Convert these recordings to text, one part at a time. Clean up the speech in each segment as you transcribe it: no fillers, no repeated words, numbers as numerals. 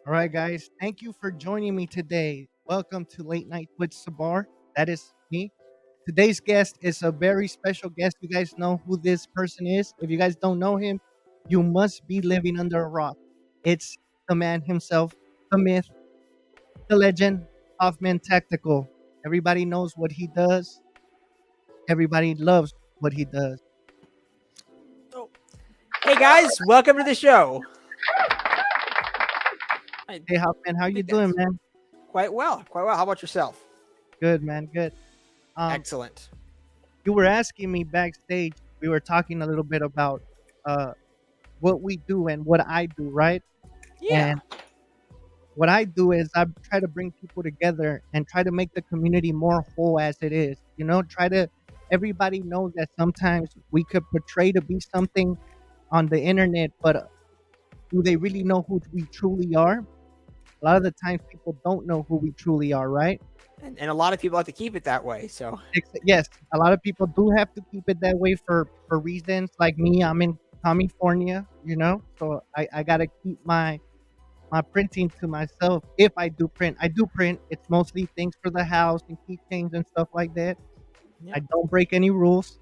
All right, guys. Thank you for joining me today. Welcome to Late Night with Sabr. That is me. Today's guest is a very special guest. You guys know who this person is. If you guys don't know him, you must be living under a rock. It's the man himself, the myth, the legend, Hoffman Tactical. Everybody knows what he does. Everybody loves what he does. Oh. Hey guys, welcome to the show. I Hey, Hoffman, how you think doing, that's man? quite well. Quite well. How about yourself? Good, man. Good. Um, Excellent. you were asking me backstage. We were talking a little bit about uh what we do and what I do, right? Yeah, And what I do is I try to bring people together and try to make the community more whole as it is. Try to everybody knows that sometimes we could portray to be something on the internet, but do they really know who we truly are? A lot of the times people don't know who we truly are, right? and a lot of people like to keep it that way. So Yes, a lot of people do have to keep it that way for reasons like me. I'm in California, so I gotta keep my printing to myself. If I do print, I do print. It's mostly things for the house and keychains and stuff like that. yeah, I don't break any rules.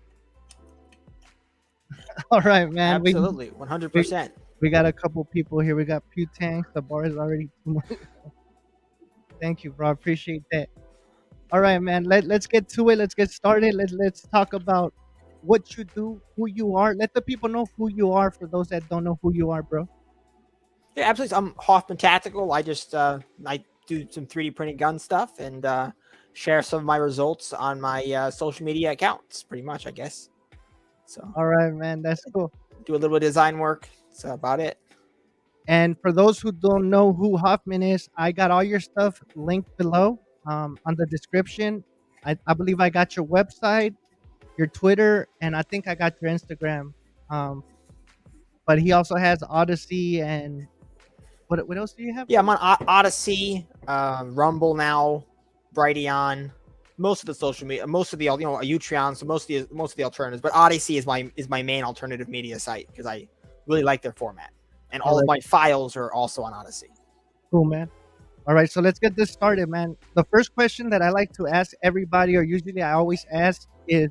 All right, man. absolutely, We 100%. we got a couple people here. We got Pew Tanks. The bar is already too much. Thank you, bro. I appreciate that. All right, man. Let's get to it. Let's get started. Let's talk about what you do, who you are. Let the people know who you are for those that don't know who you are, bro. Yeah, absolutely. I'm Hoffman Tactical. I do some 3D printing gun stuff and share some of my results on my social media accounts. Pretty much, I guess. So All right, man. That's cool. do a little bit of design work. That's about it. And for those who don't know who Hoffman is, I got all your stuff linked below on the description. I believe I got your website, your Twitter, and I think I got your Instagram. Um, but he also has Odyssey and what else do you have? Yeah, I'm on Odyssey, Rumble now, Brighteon, most of the social media, most of the Utreon, so most of the alternatives. But Odyssey is my main alternative media site because I really like their format, and All all of right, my files are also on Odyssey. cool, man. All right, so let's get this started, man. The first question that I like to ask everybody, or usually I always ask, is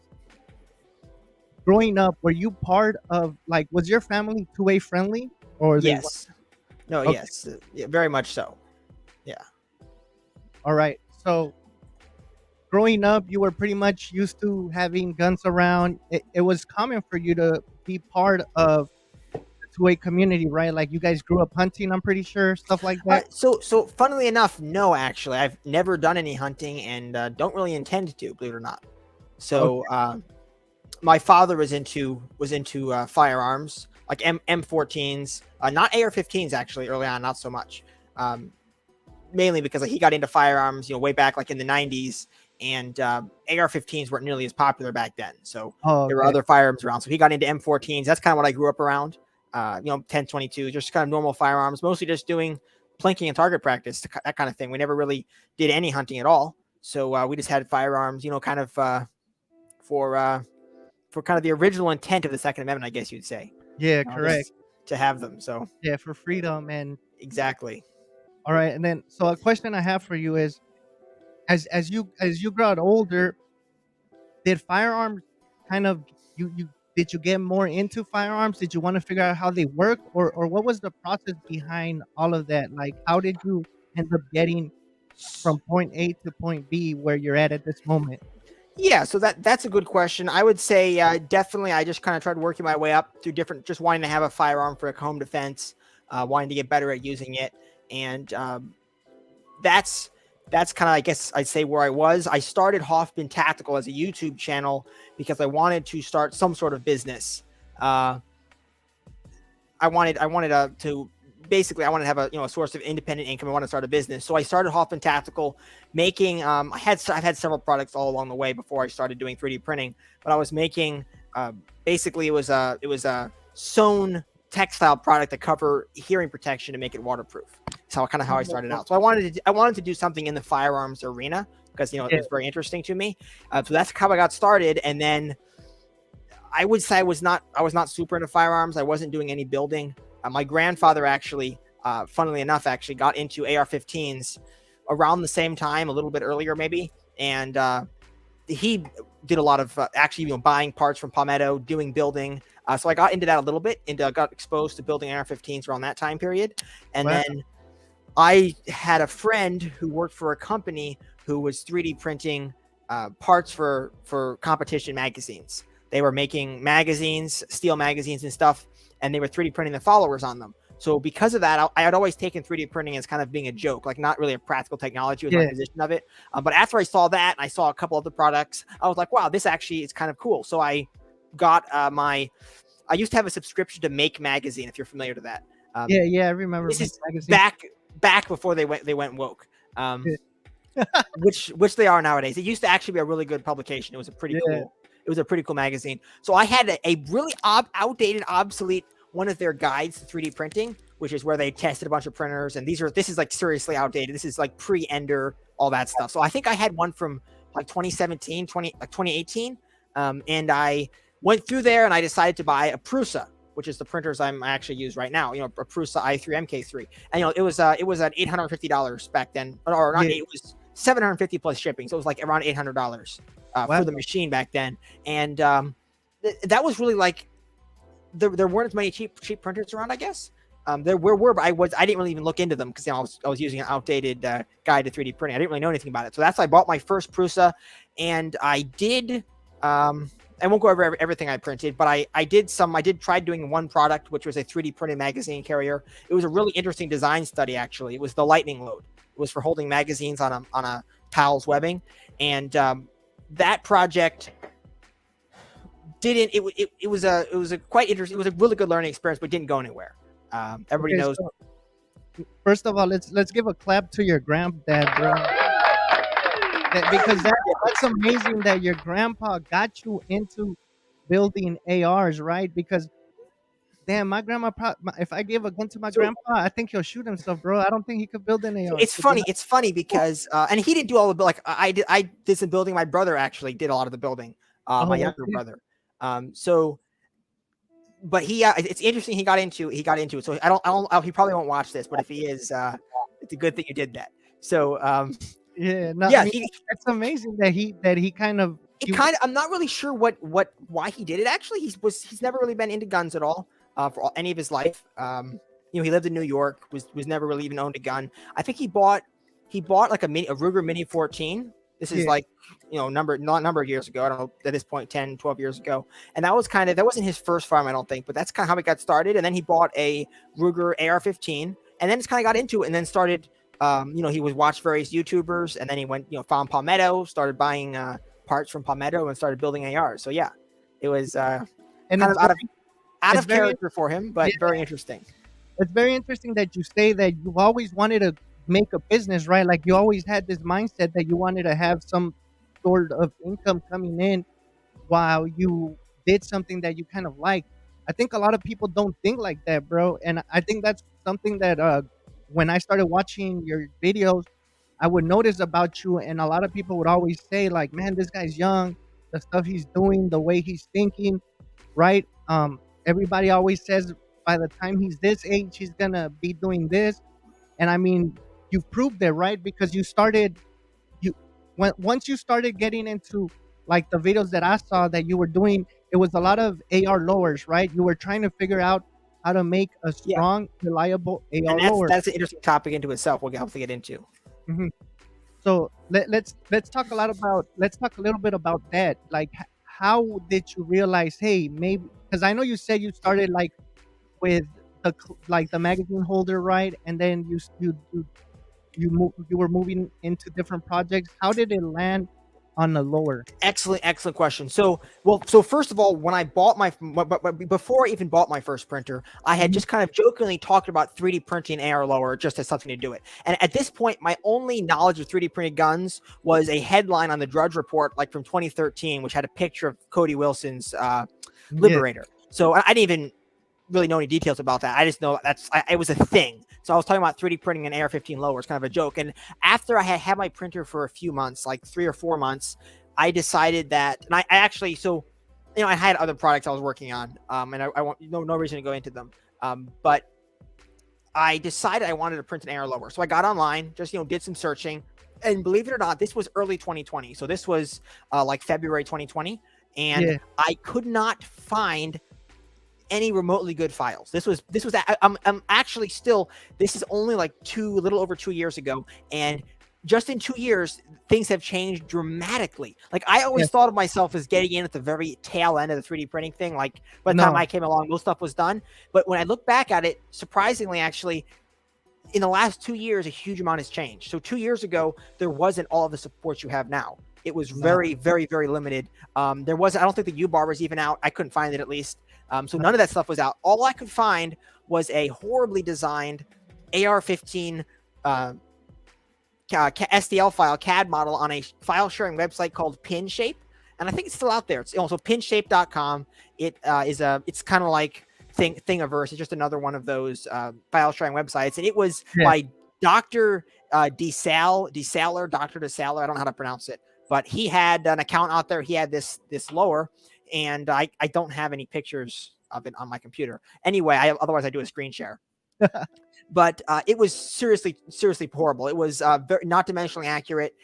growing up, were you part of like, was your family two-way friendly, or they? Yes, no, Okay, yes, yeah, very much so. Yeah. all right. So growing up, you were pretty much used to having guns around. It was common for you to be part of the two-way community, right? Like you guys grew up hunting, I'm pretty sure, stuff like that. So funnily enough, no, actually, I've never done any hunting and don't really intend to, believe it or not. So Okay. my father was into firearms like M14s, not AR-15s actually early on, not so much. Um, Mainly because like, he got into firearms, way back like in the 90s, and AR-15s weren't nearly as popular back then. So Oh, there were okay. other firearms around. So he got into M14s. That's kind of what I grew up around. 1022, just kind of normal firearms, mostly just doing plinking and target practice, that kind of thing. We never really did any hunting at all. So we just had firearms, kind of for uh, for kind of the original intent of the Second Amendment, I guess you'd say, Yeah, correct. just to have them. So Yeah, for freedom and exactly. all right. And then, so a question I have for you is, as you got older, did firearms kind of you did you get more into firearms? Did you want to figure out how they work, or what was the process behind all of that? Like, how did you end up getting from point A to point B where you're at this moment? Yeah, so that's a good question. I would say definitely I just kind of tried working my way up through different, just wanting to have a firearm for home defense, wanting to get better at using it, and that's that's kind of, I guess I'd say, where I was. I started Hoffman Tactical as a YouTube channel because I wanted to start some sort of business. Uh, I wanted to basically, I wanted to have a source of independent income. I wanted to start a business, so I started Hoffman Tactical, making I've had several products all along the way before I started doing 3D printing, but I was making basically it was a sewn textile product to cover hearing protection to make it waterproof. That's how I started out. So I wanted to do something in the firearms arena because it Yeah. was very interesting to me. So that's how I got started, and then I would say I was not super into firearms. I wasn't doing any building. My grandfather actually funnily enough, actually got into AR-15s around the same time, a little bit earlier maybe, and he did a lot of actually, buying parts from Palmetto, doing building. So I got into that a little bit, and got exposed to building AR-15s around that time period. And Wow. then I had a friend who worked for a company who was 3D printing parts for competition magazines. They were making magazines, steel magazines and stuff, and they were 3D printing the followers on them. So because of that, I had always taken 3D printing as kind of being a joke, like not really a practical technology was my position of it. But after I saw that and I saw a couple other products, I was like, wow, this actually is kind of cool. So I got I used to have a subscription to Make Magazine, if you're familiar with that. Yeah, I remember This Make is Magazine. back before they went woke. Which they are nowadays. It used to actually be a really good publication. It was a pretty cool. It was a pretty cool magazine. So I had a really outdated, obsolete one of their guides to 3D printing, which is where they tested a bunch of printers. And this is like seriously outdated. This is like pre-Ender, all that stuff. So I think I had one from like 2018. And I went through there and I decided to buy a Prusa, which is the printers I actually use right now. A Prusa i3 MK3, and it was at $850 back then, or not. It was $750 plus shipping, so it was like around $800 for the machine back then. And that was really like there weren't as many cheap printers around, I guess. There were, but I didn't really even look into them because I was using an outdated guide to 3D printing. I didn't really know anything about it, so that's why I bought my first Prusa, and I did. I won't go over everything I printed, but I did try doing one product, which was a 3D printed magazine carrier. It was a really interesting design study, actually. It was the lightning load. It was for holding magazines on a towel's webbing. And that project it was a quite interesting, it was a really good learning experience, but didn't go anywhere. Everybody knows. So, first of all, let's give a clap to your granddad, bro. Because that's amazing that your grandpa got you into building ARs, right? Because damn, my grandma, if I give a gun to my grandpa, I think he'll shoot himself, bro. I don't think he could build an AR. It's funny because and he didn't do all the like I did some building. My brother actually did a lot of the building. My younger brother. But it's interesting he got into it. So he probably won't watch this, but if he is, it's a good thing you did that. So that's amazing that he kind of. I'm not really sure why he did it. Actually, he's never really been into guns at all for any of his life. He lived in New York, was never really even owned a gun. I think he bought like a Ruger Mini 14. This is like, number of years ago. I don't know, at this point, 10, 12 years ago. And that wasn't his first farm, I don't think, but that's kind of how he got started. And then he bought a Ruger AR-15, and then just kind of got into it and then started, he was watched various YouTubers, and then he went, found Palmetto, started buying parts from Palmetto and started building ARs. So yeah, it was kind of out of character for him, but very interesting. It's very interesting that you say that you've always wanted to make a business, right? Like you always had this mindset that you wanted to have some sort of income coming in while you did something that you kind of like. I think a lot of people don't think like that, bro. And I think that's something that when I started watching your videos, I would notice about you. And a lot of people would always say like, man, this guy's young, the stuff he's doing, the way he's thinking, right? Everybody always says by the time he's this age, he's gonna be doing this. And I mean, you've proved it, right? Because once you started getting into like the videos that I saw that you were doing, it was a lot of AR lowers, right? You were trying to figure out how to make a strong, reliable AR lower. That's an interesting topic into itself. We'll have to get into. Mm-hmm. So let's talk a little bit about that. Like, how did you realize, hey, maybe, because I know you said you started like with the magazine holder, right? And then you were moving into different projects. How did it land on the lower? Excellent question. So first of all, when I bought before I even bought my first printer, I had just kind of jokingly talked about 3D printing AR lower just as something to do it. And at this point, my only knowledge of 3D printed guns was a headline on the Drudge Report, like from 2013, which had a picture of Cody Wilson's Liberator. So I didn't even really know any details about that. I just know it was a thing. So I was talking about 3D printing an AR-15 lower. It's kind of a joke. And after I had my printer for a few months, like 3 or 4 months, I decided that, and I actually, I had other products I was working on, and I want no reason to go into them. But I decided I wanted to print an AR lower. So I got online, just, did some searching. And believe it or not, this was early 2020. So this was like February 2020. And Yeah. I could not find any remotely good files. I'm actually still, this is only like a little over 2 years ago. And just in 2 years, things have changed dramatically. Like, I always Yes. thought of myself as getting in at the very tail end of the 3D printing thing. Like, by the time No. I came along, most stuff was done. But when I look back at it, surprisingly, actually, in the last 2 years, a huge amount has changed. So 2 years ago, there wasn't all of the support you have now. It was No. very, very, very limited. I don't think the U-bar was even out. I couldn't find it, at least. So none of that stuff was out. All I could find was a horribly designed AR-15 STL file, CAD model, on a file sharing website called PinShape. And I think it's still out there. It's also pinshape.com. It's kind of like Thingiverse. It's just another one of those file sharing websites. And it was by Dr. DeSaler, Dr. DeSaler. I don't know how to pronounce it, but he had an account out there. He had this lower, and I don't have any pictures of it on my computer. Anyway, otherwise I do a screen share. But it was seriously horrible. It was not dimensionally accurate.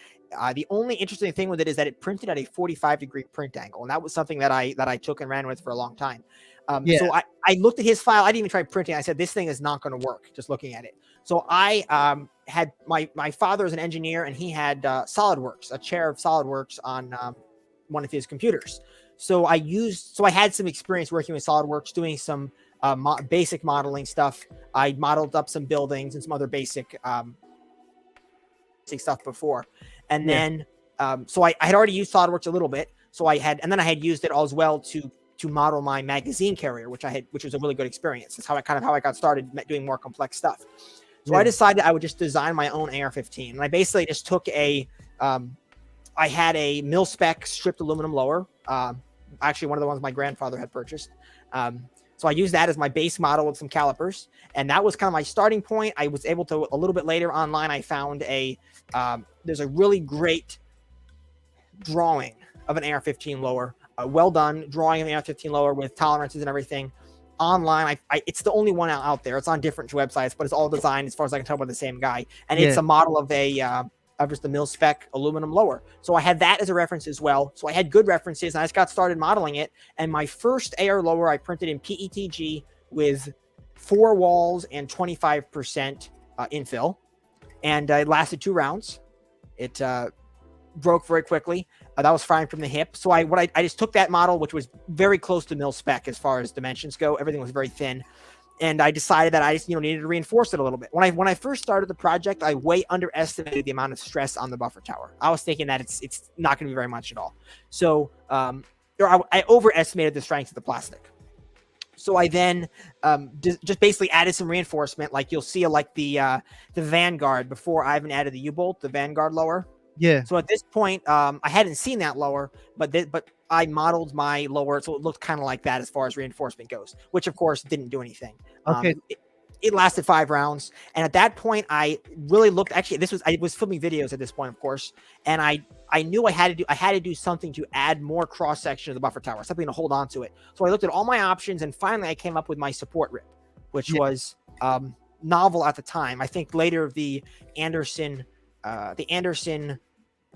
The only interesting thing with it is that it printed at a 45-degree print angle, and that was something that I took and ran with for a long time. So I looked at his file. I didn't even try printing. I said, this thing is not going to work, just looking at it. So I had my father is an engineer, and he had SolidWorks, a chair of SolidWorks on one of his computers. So I had some experience working with SolidWorks, doing some basic modeling stuff. I modeled up some buildings and some other basic stuff before. And then, so I had already used SolidWorks a little bit. So I had used it as well to model my magazine carrier, which was a really good experience. It's how I got started doing more complex stuff. So I decided I would just design my own AR-15. And I basically just took I had a mil-spec stripped aluminum lower. Actually, one of the ones my grandfather had purchased. So I used that as my base model with some calipers. And that was kind of my starting point. I was able to, a little bit later online, I found there's a really great drawing of an AR-15 lower, a well done drawing of an AR-15 lower with tolerances and everything online. It's the only one out there. It's on different websites, but it's all designed, as far as I can tell, by the same guy. And it's a model of of just the mil-spec aluminum lower. So I had that as a reference as well. So I had good references, and I just got started modeling it. And my first AR lower I printed in PETG with 4 walls and 25% infill. And it lasted 2 rounds. It broke very quickly. That was firing from the hip. So I just took that model, which was very close to mil-spec as far as dimensions go. Everything was very thin. And I decided that I just needed to reinforce it a little bit. When I first started the project, I way underestimated the amount of stress on the buffer tower. I was thinking that it's not going to be very much at all. So I overestimated the strength of the plastic. So I then just basically added some reinforcement, like you'll see, like the Vanguard before I even added the U-bolt, the Vanguard lower. Yeah. So at this point, I hadn't seen that lower, but I modeled my lower, so it looked kind of like that as far as reinforcement goes, which of course didn't do anything. Okay. It lasted 5 rounds, and at that point, I really looked. Actually, I was filming videos at this point, of course, and I knew I had to do something to add more cross section of the buffer tower, something to hold on to it. So I looked at all my options, and finally, I came up with my support rib, which was novel at the time. I think later the Anderson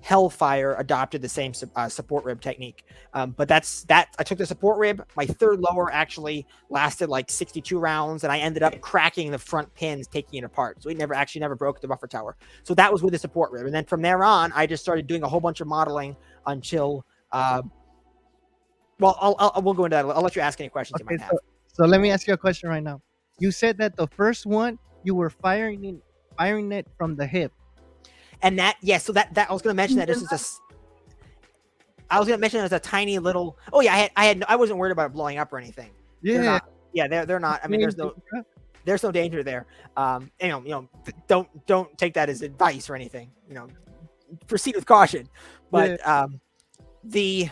Hellfire adopted the same support rib technique. But that's that. I took the support rib. My third lower actually lasted like 62 rounds, and I ended up cracking the front pins, taking it apart. So it never broke the buffer tower. So that was with the support rib. And then from there on, I just started doing a whole bunch of modeling until, we'll go into that. I'll let you ask any questions you might have. So let me ask you a question right now. You said that the first one you were firing it from the hip. And so that I was going to mention that this is I was going to mention it as a tiny little. Oh yeah, I wasn't worried about it blowing up or anything. Yeah, they're not. I mean, there's no danger there. Don't take that as advice or anything. Proceed with caution. But the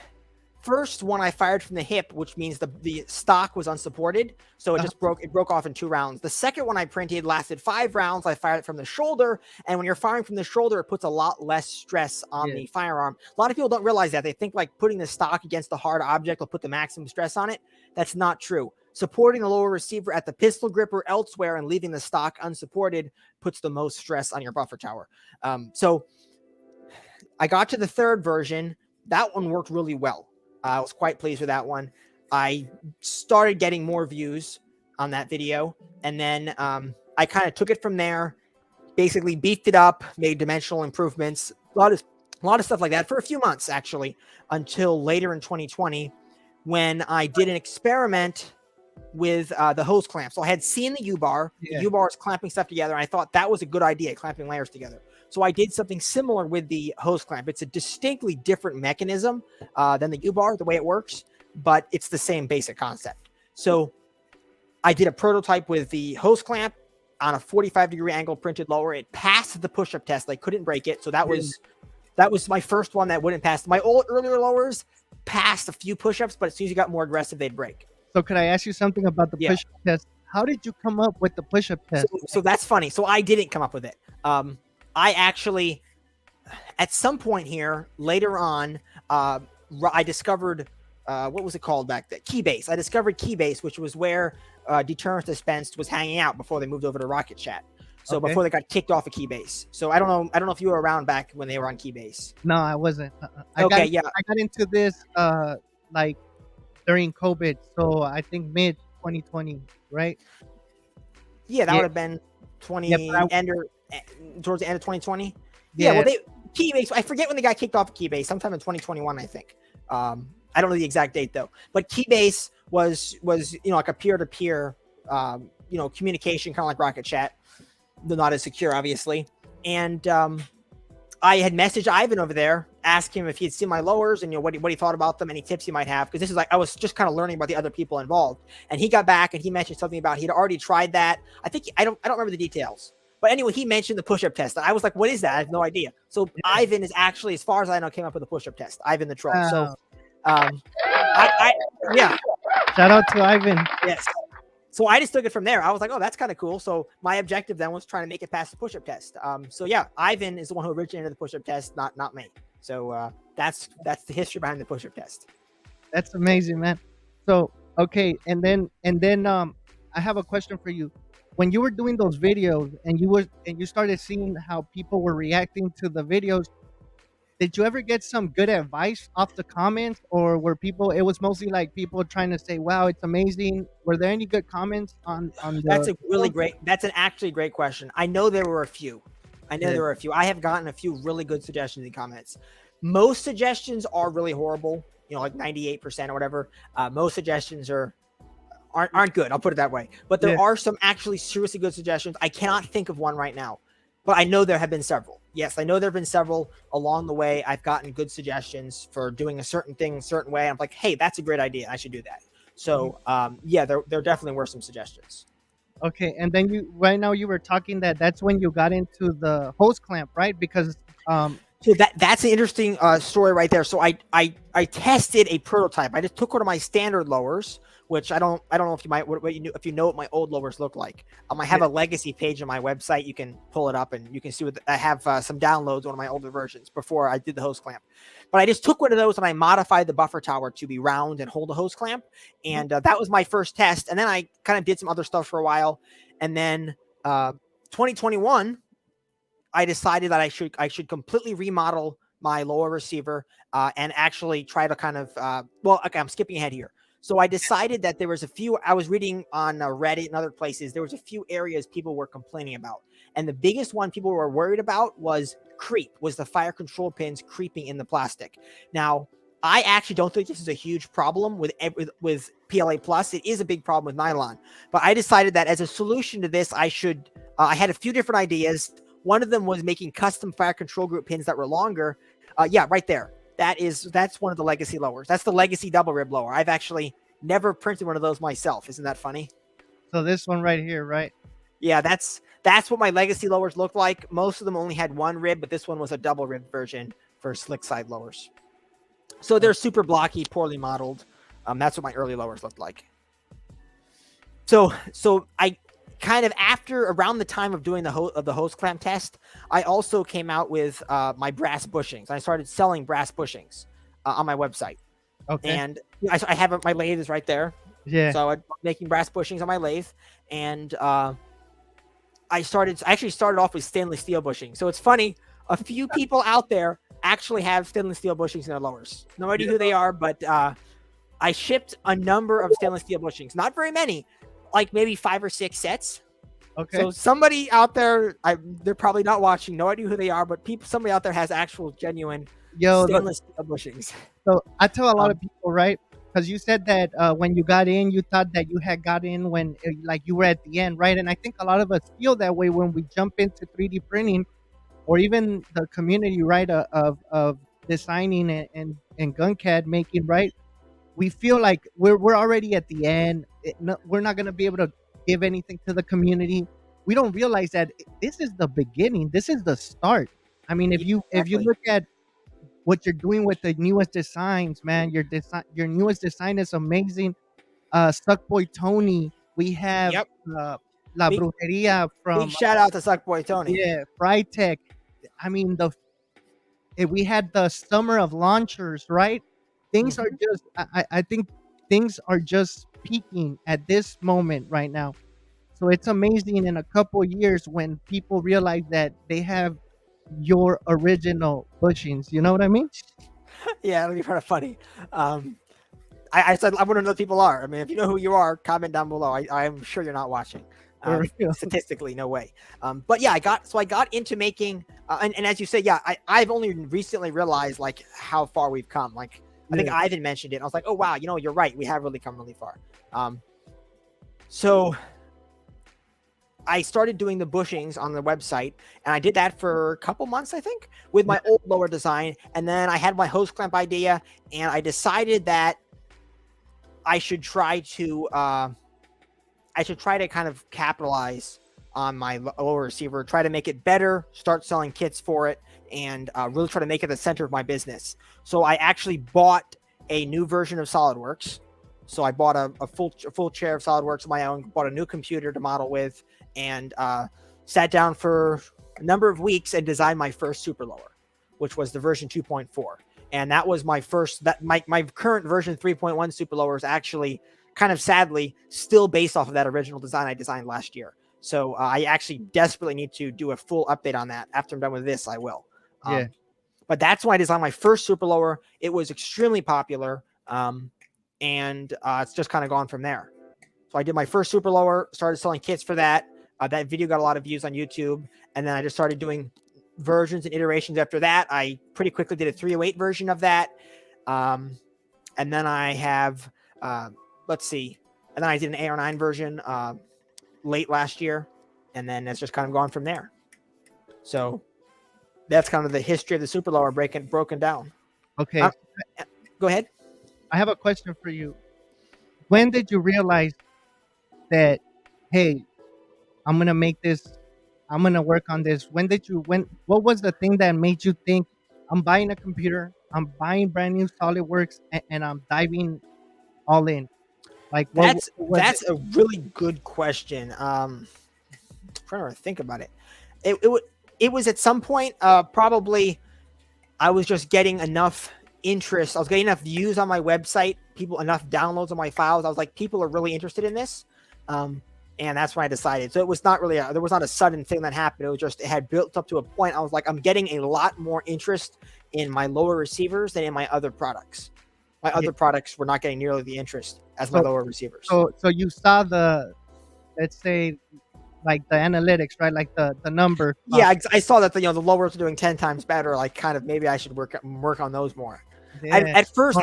first one I fired from the hip, which means the stock was unsupported, so it just broke off in 2 rounds. The second one I printed lasted 5 rounds. I fired it from the shoulder, and when you're firing from the shoulder, it puts a lot less stress on the firearm. A lot of people don't realize that. They think like putting the stock against the hard object will put the maximum stress on it. That's not true. supporting the lower receiver at the pistol grip or elsewhere and leaving the stock unsupported puts the most stress on your buffer tower. So I got to the third version. That one worked really well. I was quite pleased with that one. I started getting more views on that video, and then I kind of took it from there, basically beefed it up, made dimensional improvements, a lot of stuff like that for a few months, actually, until later in 2020 when I did an experiment with the hose clamp. So I had seen the U-bar. The U-bar is clamping stuff together, and I thought that was a good idea, clamping layers together. So I did something similar with the hose clamp. It's a distinctly different mechanism than the U-bar, the way it works, but it's the same basic concept. So I did a prototype with the hose clamp on a 45-degree angle printed lower. It passed the push-up test. I couldn't break it. So that was my first one that wouldn't pass. My earlier lowers passed a few push-ups, but as soon as you got more aggressive, they'd break. So could I ask you something about the push-up test? How did you come up with the push-up test? So that's funny. So I didn't come up with it. I actually, at some point here, later on, I discovered, what was it called back then? Keybase. I discovered Keybase, which was where Deterrence Dispensed was hanging out before they moved over to Rocket Chat. So before they got kicked off of Keybase. So I don't know if you were around back when they were on Keybase. No, I wasn't. I got into this like during COVID. So I think mid 2020, right? Yeah, that would have been towards the end of 2020. Yeah, well, Keybase, I forget when they got kicked off of Keybase, sometime in 2021, I think. I don't know the exact date though, but Keybase was like a peer-to-peer communication, kind of like Rocket Chat, though not as secure, obviously. And I had messaged Ivan over there, asked him if he had seen my lowers and what he thought about them, any tips he might have, because this is like I was just kind of learning about the other people involved. And he got back and he mentioned something about he'd already tried that. I think I don't remember the details. But anyway, he mentioned the push-up test. I was like, what is that? I have no idea. So Ivan is actually, as far as I know, came up with the push-up test. Ivan the troll. So shout out to Ivan. Yes. So I just took it from there. I was like, oh, that's kind of cool. So my objective then was trying to make it past the push-up test. So yeah, Ivan is the one who originated the push-up test, not me. So that's the history behind the push-up test. That's amazing, man. So okay, and then I have a question for you. When you were doing those videos and you started seeing how people were reacting to the videos, did you ever get some good advice off the comments, or it was mostly like people trying to say, wow, it's amazing? Were there any good comments on that's an actually great question. I know there were a few. I have gotten a few really good suggestions in comments. Most suggestions are really horrible, like 98% or whatever. Most suggestions aren't good. I'll put it that way. But there are some actually seriously good suggestions. I cannot think of one right now, but I know there have been several. Yes, I know there have been several along the way. I've gotten good suggestions for doing a certain thing a certain way. I'm like, hey, that's a great idea. I should do that. So there definitely were some suggestions. Okay, and then right now you were talking that's when you got into the hose clamp, right? Because so that's an interesting story right there. So I tested a prototype. I just took one of my standard lowers, which I don't know if you might if you know what my old lowers look like. I have a legacy page on my website. You can pull it up and you can see I have some downloads on my older versions before I did the hose clamp. But I just took one of those and I modified the buffer tower to be round and hold a hose clamp. And that was my first test. And then I kind of did some other stuff for a while. And then 2021, I decided that I should completely remodel my lower receiver and actually try to kind of I'm skipping ahead here. So I decided that there was I was reading on Reddit and other places, there was a few areas people were complaining about. And the biggest one people were worried about was the fire control pins creeping in the plastic. Now, I actually don't think this is a huge problem with PLA Plus. It is a big problem with nylon. But I decided that as a solution to this, I had a few different ideas. One of them was making custom fire control group pins that were longer. Right there. That's one of the legacy lowers. That's the legacy double rib lower. I've actually never printed one of those myself. Isn't that funny? So this one right here, right? Yeah, that's what my legacy lowers look like. Most of them only had one rib, but this one was a double rib version for slick side lowers. So they're super blocky, poorly modeled. That's what my early lowers looked like. So I kind of around the time of doing the hose clamp test, I also came out with my brass bushings. I started selling brass bushings on my website. Okay. And I have my lathe is right there. Yeah. So I was making brass bushings on my lathe, and I actually started off with stainless steel bushing. So it's funny, a few people out there actually have stainless steel bushings in their lowers. No idea who they are, but I shipped a number of stainless steel bushings. Not very many, like maybe 5 or 6 sets. Okay. So somebody out there, they're probably not watching. No idea who they are, but somebody out there has actual genuine Yo, stainless steel bushings. so I tell a lot of Um, people, right? Because you said that when you got in, you thought that you had got in when like you were at the end, right? And I think a lot of us feel that way when we jump into 3D printing or even the community, right, of designing and gun CAD making, right? We feel like we're already at the end. We're not gonna be able to give anything to the community. We don't realize that this is the beginning. This is the start. I mean, yeah, if you exactly. look at what you're doing with the newest designs, man, your newest design is amazing. Suckboy Tony, we have Yep. uh, La Big Brujeria big from shout out to Suckboy Tony. yeah, Frytech. I mean, we had the summer of launchers, right? Things are Mhm. just I think things are just peaking at this moment right now. So it's amazing in a couple years when people realize that they have your original bushings. You know what I mean? Yeah, it'll be kind of funny. Um, I said I want to know who people are. I mean, if you know who you are, comment down below. I'm sure you're not watching. For real. Statistically, no way. But yeah, I got into making, and as you said, yeah, I've only recently realized like how far we've come. Like I think Yeah. Ivan mentioned it. And I was like, oh wow, you're right. We have really come really far. So I started doing the bushings on the website, and I did that for a couple months, I think, with my old lower design. And then I had my hose clamp idea, and I decided that I should try to kind of capitalize on my lower receiver, try to make it better, start selling kits for it, and really try to make it the center of my business. So I actually bought a new version of SolidWorks. So I bought a full chair of SolidWorks of my own, bought a new computer to model with, and sat down for a number of weeks and designed my first super lower, which was the version 2.4. And that was my first, my current version 3.1 super lower is actually kind of sadly still based off of that original design I designed last year. So I actually desperately need to do a full update on that. After I'm done with this, I will. Yeah. But that's when I designed my first super lower. It was extremely popular. And it's just kind of gone from there. So I did my first super lower, started selling kits for that. That video got a lot of views on YouTube. And then I just started doing versions and iterations after that. I pretty quickly did a 308 version of that. And then I have, let's see. And then I did an AR9 version late last year. And then it's just kind of gone from there. So that's kind of the history of the super lower broken down. Okay. Go ahead. I have a question for you. When did you realize that, hey, I'm gonna make this, I'm gonna work on this? What was the thing that made you think I'm buying a computer, I'm buying brand new SolidWorks, and I'm diving all in? Like what was it? That's a really good question. Trying to think about it. It was at some point, probably I was just getting enough interest. I was getting enough views on my website, enough downloads on my files. I was like, people are really interested in this. And that's when I decided. So it was not really, there was not a sudden thing that happened. It was just, it had built up to a point. I was like, I'm getting a lot more interest in my lower receivers than in my other products. My other products were not getting nearly the interest as my lower receivers. So you saw let's say, like the analytics, right? Like the numbers. Yeah, I saw that the lowers are doing 10 times better. Like, kind of maybe I should work on those more. Yeah. At first,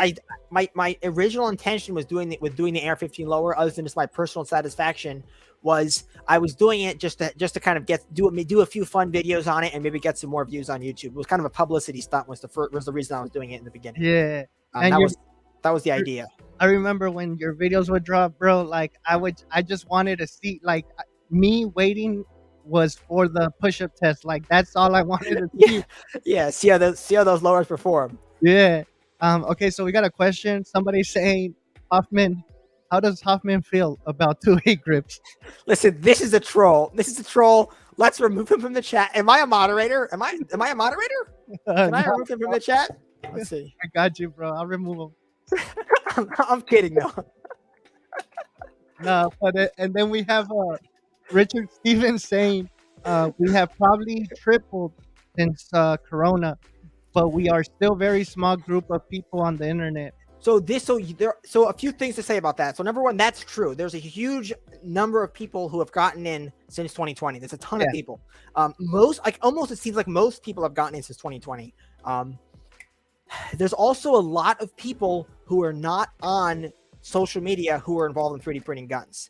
my original intention was doing the AR-15 lower, other than just my personal satisfaction, was I was doing it just to kind of do a few fun videos on it and maybe get some more views on YouTube. It was kind of a publicity stunt. Was the reason I was doing it in the beginning. Yeah. And that was the idea. I remember when your videos would drop, bro. Like I just wanted to see, like, me waiting was for the push-up test. Like that's all I wanted to see. Yeah. See how those lowers perform. Yeah. Okay, so we got a question. Somebody's saying, Hoffman, how does Hoffman feel about 2-8 grips? Listen, this is a troll. Let's remove him from the chat. Am I a moderator? Am I a moderator? Can I remove him from the chat? Let's see. I got you, bro. I'll remove him. I'm kidding, though. No, and then we have Richard Stevens saying we have probably tripled since Corona, but we are still very small group of people on the internet. So a few things to say about that. So number one, that's true. There's a huge number of people who have gotten in since 2020. There's a ton of Yeah. people. Almost it seems like most people have gotten in since 2020. There's also a lot of people who are not on social media who are involved in 3D printing guns.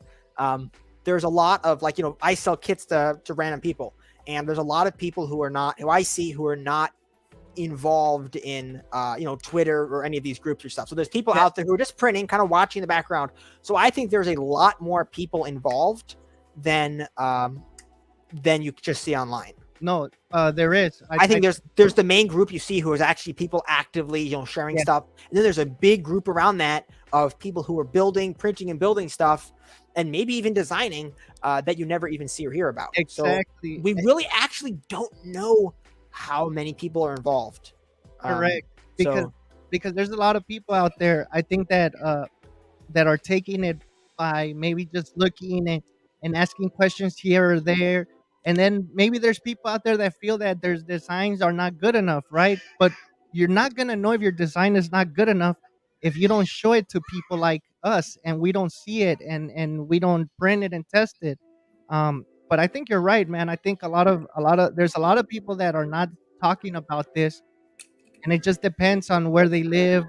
There's a lot of I sell kits to random people, and there's a lot of people who I see who are not involved in Twitter or any of these groups or stuff. So there's people out there who are just printing, kind of watching the background. So I think there's a lot more people involved than you just see online. No, there is. I think there's the main group you see who is actually people actively sharing stuff, and then there's a big group around that of people who are building, printing, and building stuff, and maybe even designing that you never even see or hear about. Exactly. So we really actually don't know how many people are involved. Correct. Because there's a lot of people out there, I think, that are taking it by maybe just looking and asking questions here or there. And then maybe there's people out there that feel that their designs are not good enough, right? But you're not gonna know if your design is not good enough if you don't show it to people like us and we don't see it and we don't print it and test it. But I think you're right, man. I think there's a lot of people that are not talking about this, and it just depends on where they live,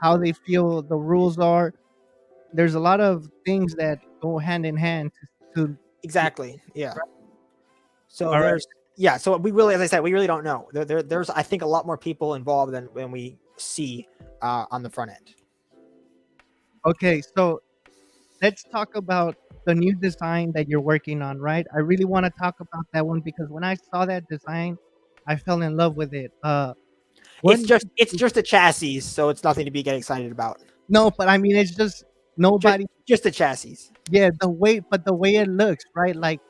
how they feel the rules are. There's a lot of things that go hand in hand to exactly. Yeah. So all right. so we really, as I said, we really don't know. There's I think a lot more people involved than when we see on the front end. Okay, so let's talk about the new design that you're working on, right? I really want to talk about that one because when I saw that design, I fell in love with it. It's just a chassis, so it's nothing to be getting excited about. No, but I mean, it's just nobody. Just a chassis. Yeah, the way it looks, right? Like,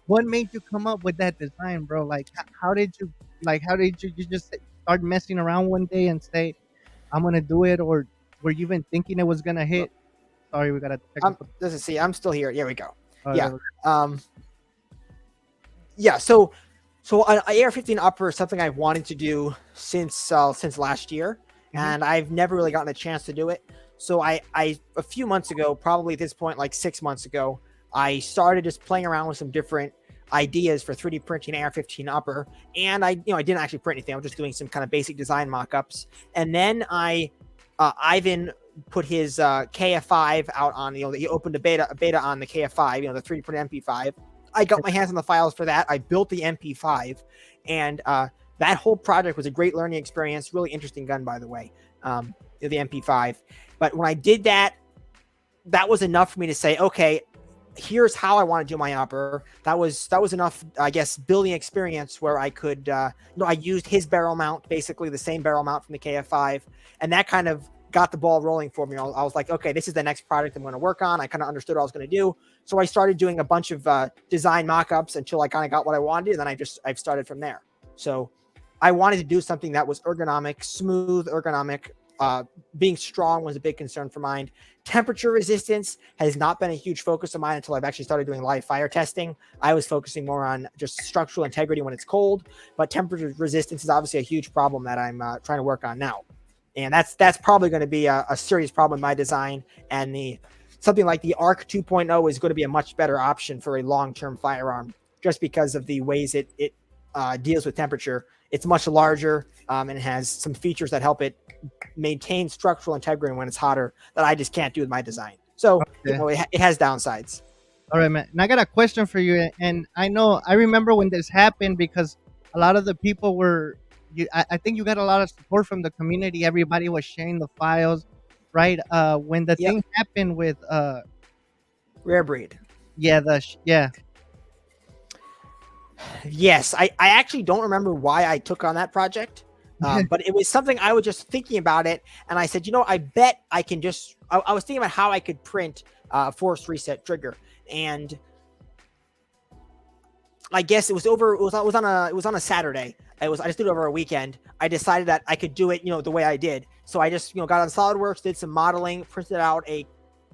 what made you come up with that design, bro? Like, how did you you just start messing around one day and say, I'm gonna do it, or were you even thinking it was gonna hit? Sorry, we got a technical. I'm still here. Here we go. Yeah. So an AR-15 upper is something I've wanted to do since last year, and I've never really gotten a chance to do it. So I a few months ago, probably at this point, like 6 months ago, I started just playing around with some different ideas for 3D printing AR-15 upper, and I didn't actually print anything. I was just doing some kind of basic design mock-ups, and then Ivan put his KF5 out on, he opened a beta on the KF5, the 3D printed MP5. I got my hands on the files for that. I built the MP5, and that whole project was a great learning experience. Really interesting gun, by the way, the MP5. But when I did that, that was enough for me to say, okay, here's how I want to do my upper. That was enough, I guess, building experience where I could, I used his barrel mount, basically the same barrel mount from the KF5, and that kind of got the ball rolling for me. I was like, okay, this is the next project I'm going to work on. I kind of understood what I was going to do. So I started doing a bunch of design mock-ups until I kind of got what I wanted. And then I've started from there. So I wanted to do something that was ergonomic, smooth, ergonomic. Being strong was a big concern for mine. Temperature resistance has not been a huge focus of mine until I've actually started doing live fire testing. I was focusing more on just structural integrity when it's cold, but temperature resistance is obviously a huge problem that I'm trying to work on now. And that's probably going to be a serious problem in my design. And something like the ARC 2.0 is going to be a much better option for a long-term firearm, just because of the ways it deals with temperature. It's much larger, and it has some features that help it maintain structural integrity when it's hotter that I just can't do with my design. So it has downsides. All right, man. And I got a question for you. And I remember when this happened because a lot of the people were. I think you got a lot of support from the community. Everybody was sharing the files, right? When the thing happened with Rare Breed. Yes, I actually don't remember why I took on that project, but it was something I was just thinking about it, and I said, I bet I can just. I was thinking about how I could print force reset trigger, and I guess it was on a Saturday. I just did it over a weekend. I decided that I could do it, the way I did. So I just, got on SolidWorks, did some modeling, printed out a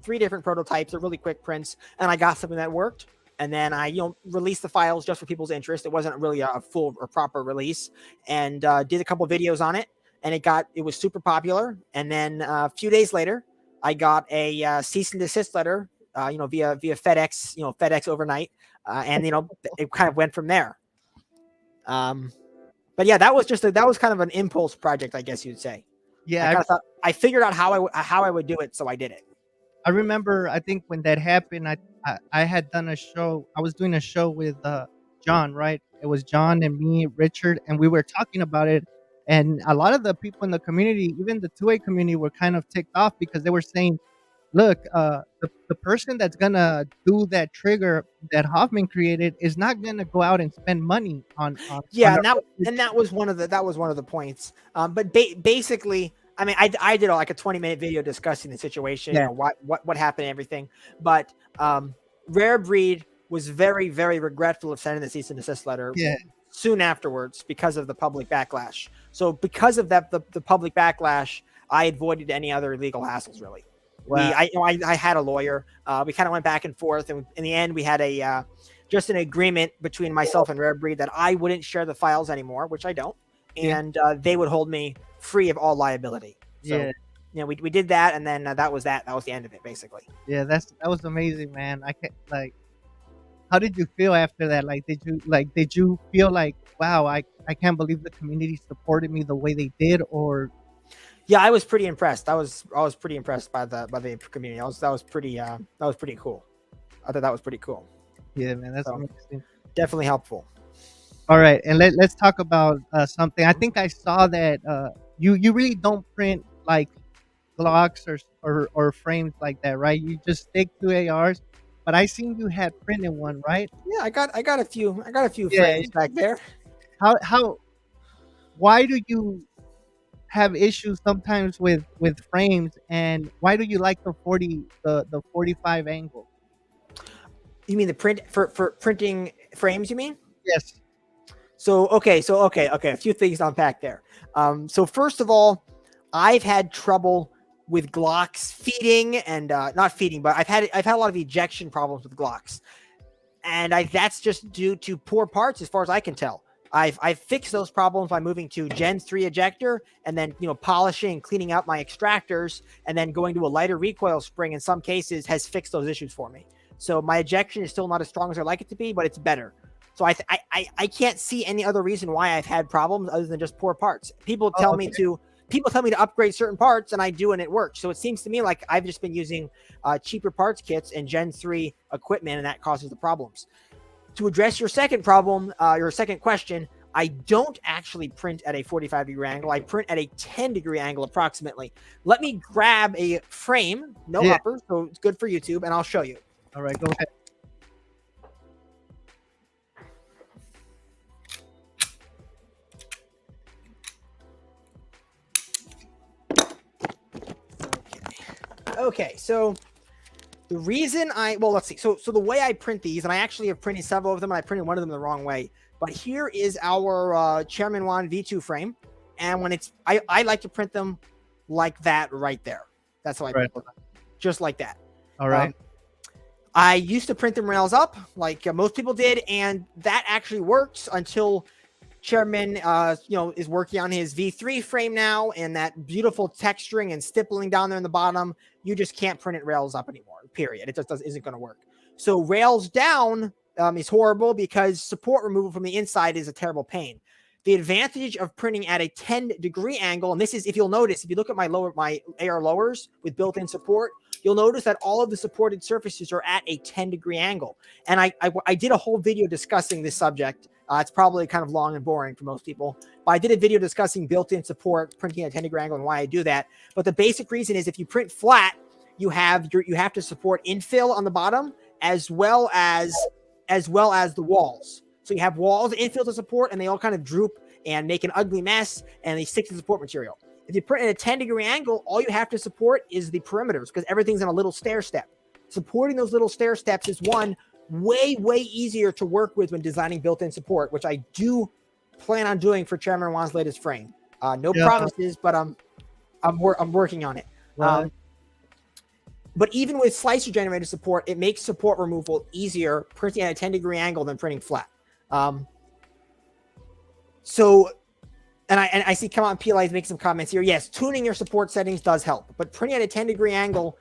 three different prototypes, they're really quick prints, and I got something that worked. And then I, released the files just for people's interest. It wasn't really a full or proper release, and did a couple videos on it, and it was super popular. And then a few days later, I got a cease and desist letter, via FedEx, FedEx overnight, and it kind of went from there. But yeah, that was kind of an impulse project, I guess you'd say. Yeah, I kind of thought I figured out how I would do it, so I did it. I remember. I think when that happened, I had done a show. I was doing a show with John, right? It was John and me, Richard, and we were talking about it. And a lot of the people in the community, even the 2A community, were kind of ticked off because they were saying, "Look, the person that's gonna do that trigger that Hoffman created is not gonna go out and spend money on Yeah, a." and that was one of the points. But basically, I mean, I did like a 20-minute video discussing the situation, Yeah. what happened and everything. But Rare Breed was very, very regretful of sending the cease and desist letter Yeah. soon afterwards because of the public backlash. So because of that, the public backlash, I avoided any other legal hassles, really. Wow. I had a lawyer. We kind of went back and forth, and in the end, we had just an agreement between myself and Rare Breed that I wouldn't share the files anymore, which I don't, and they would hold me free of all liability. So, we did that, and then that was that. That was the end of it, basically. Yeah, that was amazing, man. I can't how did you feel after that? Did you feel like, wow, I can't believe the community supported me the way they did? Or yeah, I was pretty impressed. I was pretty impressed by the community. That was pretty cool. I thought that was pretty cool. Yeah, man, that's amazing. Definitely helpful. All right, and let's talk about something. I think I saw that you really don't print like Glocks or frames like that, right? You just stick to ARs. But I seen you had printed one, right? Yeah, I got a few Yeah. frames back there. Why do you have issues sometimes with frames, and why do you like the 45 angle? You mean the print for printing frames? You mean? Yes. So okay. A few things to unpack there. So first of all, I've had trouble with Glocks feeding and not feeding, but I've had a lot of ejection problems with Glocks, and that's just due to poor parts, as far as I can tell. I've fixed those problems by moving to Gen 3 ejector, and then polishing and cleaning out my extractors, and then going to a lighter recoil spring in some cases has fixed those issues for me. So my ejection is still not as strong as I like it to be, but it's better. So I can't see any other reason why I've had problems other than just poor parts. People tell me to upgrade certain parts, and I do, and it works. So it seems to me like I've just been using cheaper parts kits and Gen 3 equipment, and that causes the problems. To address your second problem, your second question, I don't actually print at a 45-degree angle. I print at a 10-degree angle approximately. Let me grab a frame, no upper, so it's good for YouTube, and I'll show you. All right, go ahead. Okay, so the reason let's see. So the way I print these, and I actually have printed several of them, and I printed one of them the wrong way. But here is our Chairman Juan V2 frame, and when I like to print them like that right there. That's how I print them, just like that. All right. I used to print them rails up, like most people did, and that actually works until Chairman, is working on his V3 frame now, and that beautiful texturing and stippling down there in the bottom. You just can't print it rails up anymore. Period. It just isn't going to work. So rails down is horrible because support removal from the inside is a terrible pain. The advantage of printing at a 10-degree angle, and this is, if you'll notice, if you look at my AR lowers with built-in support, you'll notice that all of the supported surfaces are at a 10-degree angle. And I did a whole video discussing this subject. It's probably kind of long and boring for most people, but I did a video discussing built-in support, printing at a 10-degree angle, and why I do that. But the basic reason is if you print flat, you have to support infill on the bottom as well as the walls. So you have walls, infill to support, and they all kind of droop and make an ugly mess, and they stick to the support material. If you print at a 10-degree angle, all you have to support is the perimeters because everything's in a little stair step. Supporting those little stair steps is way easier to work with when designing built-in support, which I do plan on doing for Chairman Juan's latest frame. No promises, but I'm working on it. But even with slicer generator support, it makes support removal easier printing at a 10-degree angle than printing flat. So, and I see come on PLAs make some comments here. Yes, tuning your support settings does help, but printing at a 10-degree angle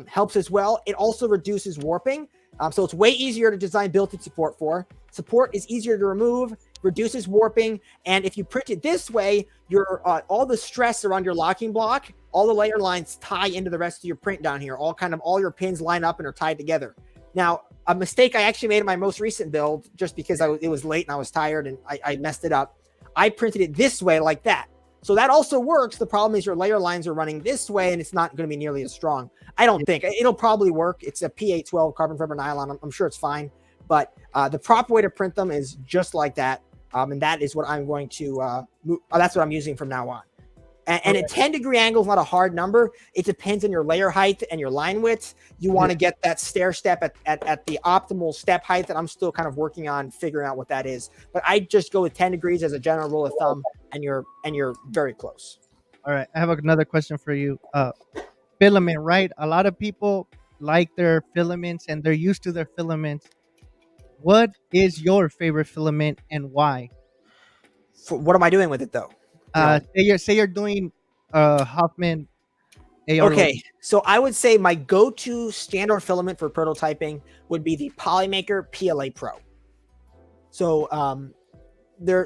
helps as well. It also reduces warping. So it's way easier to design built-in support for. Support is easier to remove, reduces warping, and if you print it this way, your all the stress around your locking block, all the layer lines tie into the rest of your print down here. All your pins line up and are tied together. Now, a mistake I actually made in my most recent build, just because it was late and I was tired and I messed it up. I printed it this way like that. So that also works. The problem is your layer lines are running this way and it's not going to be nearly as strong. I don't think it'll probably work. It's a PA12 carbon fiber nylon. I'm sure it's fine, but the proper way to print them is just like that. And that is what I'm going to, that's what I'm using from now on. And a 10-degree angle is not a hard number. It depends on your layer height and your line width. You want to get that stair step at the optimal step height that I'm still kind of working on figuring out what that is. But I just go with 10 degrees as a general rule of thumb, and you're very close. All right, I have another question for you. Filament, right? A lot of people like their filaments and they're used to their filaments. What is your favorite filament and why? What am I doing with it though? Say you're doing Hoffman AR. Okay, so I would say my go-to standard filament for prototyping would be the Polymaker PLA Pro. So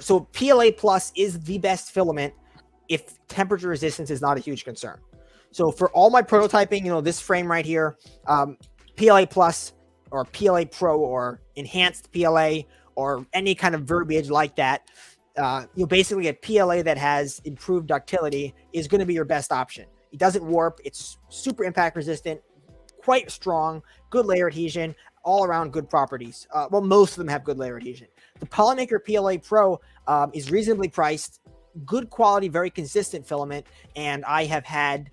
so PLA Plus is the best filament if temperature resistance is not a huge concern. So for all my prototyping, this frame right here, PLA Plus or PLA Pro or enhanced PLA or any kind of verbiage like that, basically a PLA that has improved ductility is going to be your best option. It doesn't warp. It's super impact resistant, quite strong, good layer adhesion, all around good properties. Well, most of them have good layer adhesion. The Polymaker PLA Pro is reasonably priced, good quality, very consistent filament, and I have had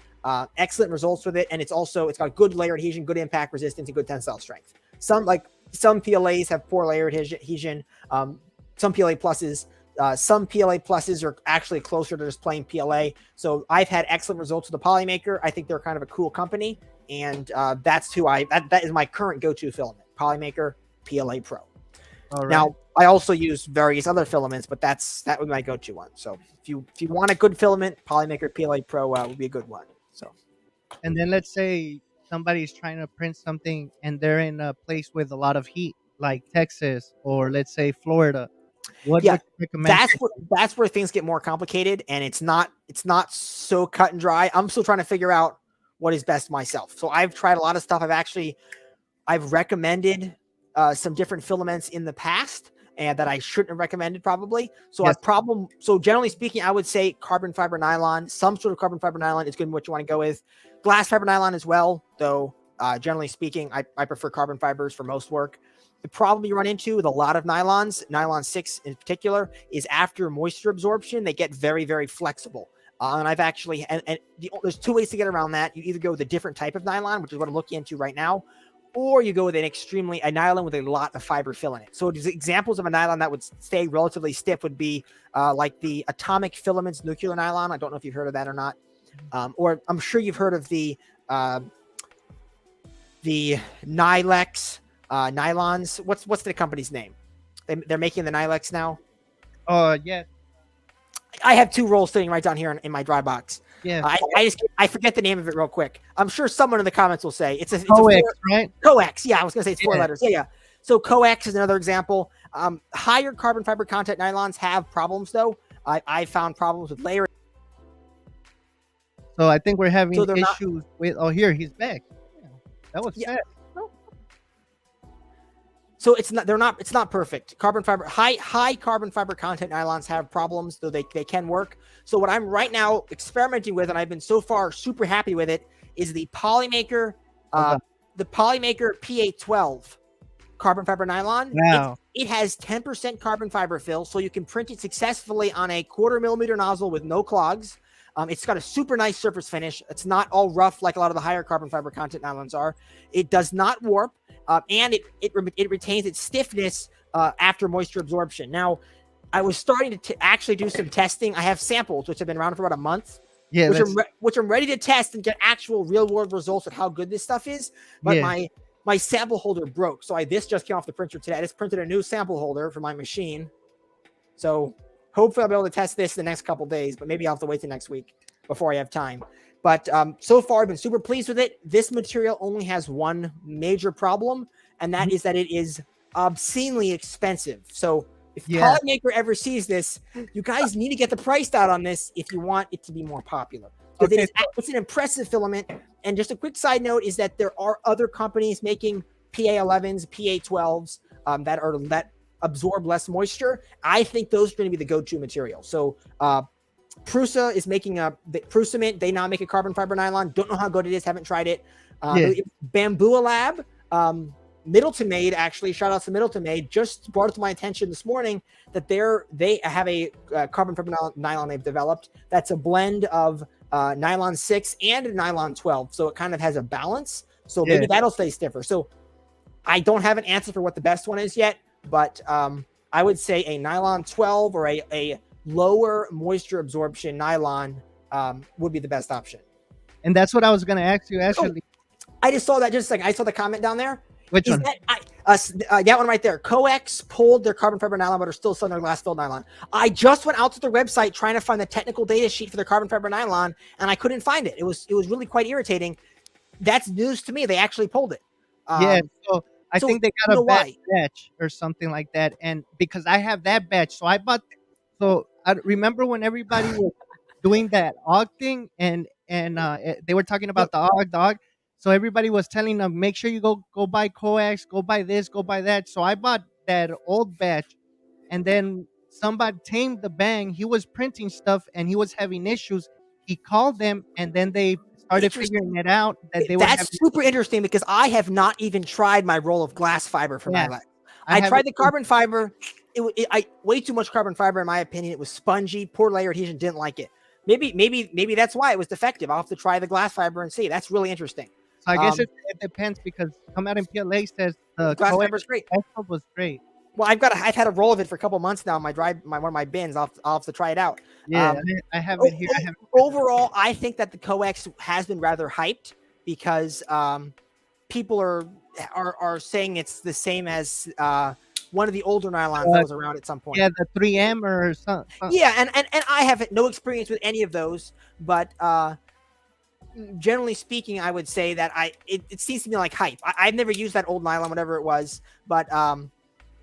excellent results with it. And it's got good layer adhesion, good impact resistance, and good tensile strength. Some PLAs have poor layer adhesion. Some PLA pluses. Some PLA pluses are actually closer to just plain PLA. So I've had excellent results with the Polymaker. I think they're kind of a cool company. And that's that is my current go-to filament, Polymaker PLA Pro. All right. Now, I also use various other filaments, but that would be my go-to one. So if you want a good filament, Polymaker PLA Pro would be a good one. So, and then let's say somebody's trying to print something and they're in a place with a lot of heat, like Texas or let's say Florida. What would you recommend? That's where things get more complicated, and it's not so cut and dry. I'm still trying to figure out what is best myself. So I've tried a lot of stuff. I've recommended some different filaments in the past, and that I shouldn't have recommended probably. So So generally speaking, I would say carbon fiber nylon, some sort of carbon fiber nylon is good what you want to go with. Glass fiber nylon as well, though. Generally speaking, I prefer carbon fibers for most work. The problem you run into with a lot of nylons, nylon 6 in particular, is after moisture absorption, they get very, very flexible. And I've actually, there's two ways to get around that. You either go with a different type of nylon, which is what I'm looking into right now, or you go with a nylon with a lot of fiber fill in it. So examples of a nylon that would stay relatively stiff would be like the Atomic Filaments nuclear nylon. I don't know if you've heard of that or not. Or I'm sure you've heard of the Nylex nylons. What's the company's name? They're making the Nylex now. Yeah. I have two rolls sitting right down here in my dry box. Yeah. I forget the name of it real quick. I'm sure someone in the comments will say it's Coax, right? Coax. Yeah, I was gonna say it's 4 letters. Yeah. So Coax is another example. Higher carbon fiber content nylons have problems though. I found problems with layer. So I think we're having issues with. Oh, here he's back. Yeah, that was fast. So it's not perfect. Carbon fiber, high carbon fiber content nylons have problems, though they can work. So what I'm right now experimenting with, and I've been so far super happy with it, is the Polymaker, the Polymaker PA12 carbon fiber nylon. Wow. It has 10% carbon fiber fill, so you can print it successfully on a 1/4 millimeter nozzle with no clogs. It's got a super nice surface finish. It's not all rough like a lot of the higher carbon fiber content nylons are. It does not warp. And it retains its stiffness after moisture absorption. Now, I was starting to actually do some testing. I have samples, which have been around for about a month, Yeah, which I'm ready to test and get actual real world results of how good this stuff is. But yeah. my sample holder broke, so this just came off the printer today. I just printed a new sample holder for my machine, so hopefully I'll be able to test this the next couple days. But maybe I'll have to wait till next week before I have time. But so far I've been super pleased with it. This material only has one major problem, and that is that it is obscenely expensive. So if Yeah. Polymaker ever sees this, you guys need to get the price down on this if you want it to be more popular. Because Okay. it's an impressive filament. And just a quick side note is that there are other companies making PA11s, PA12s that absorb less moisture. I think those are going to be the go-to material. So Prusa is making the Prusament. They now make a carbon fiber nylon. Don't know how good it is. Haven't tried it. Yeah. Bamboo Lab, Middleton Made, actually, shout out to Middleton Made, just brought it to my attention this morning that they have a carbon fiber nylon they've developed that's a blend of nylon 6 and nylon 12. So it kind of has a balance. So maybe that'll stay stiffer. So I don't have an answer for what the best one is yet, but I would say a nylon 12 or a lower moisture absorption nylon would be the best option. And that's what I was going to ask you, actually. I just saw that just a second. I saw the comment down there. Which one? That one right there. Coex pulled their carbon fiber nylon, but are still selling their glass filled nylon. I just went out to their website trying to find the technical data sheet for their carbon fiber nylon, and I couldn't find it. It was really quite irritating. That's news to me. They actually pulled it. So I think they got a bad batch or something like that. And because I have that batch, so I bought. So I remember when everybody was doing that OG thing, and they were talking about the OG. So everybody was telling them, make sure you go buy coax, go buy this, go buy that. So I bought that old batch, and then somebody tamed the bang. He was printing stuff and he was having issues. He called them, and then they started figuring it out that they were. That's super interesting because I have not even tried my roll of glass fiber for my life. I tried the carbon fiber. I way too much carbon fiber in my opinion. It was spongy, poor layer adhesion. Didn't like it. Maybe that's why it was defective. I'll have to try the glass fiber and see. That's really interesting. So I guess it depends because Come Out in PLA says the glass fiber is great. Was great. Well, I've had a roll of it for a couple months now. One of my bins. I'll have to try it out. Yeah, I have it here. Overall, I think that the Coex has been rather hyped because people are saying it's the same as one of the older nylons that was around at some point. Yeah, the 3M or something. Yeah, and I have no experience with any of those, but generally speaking, I would say that it seems to me like hype. I've never used that old nylon, whatever it was, but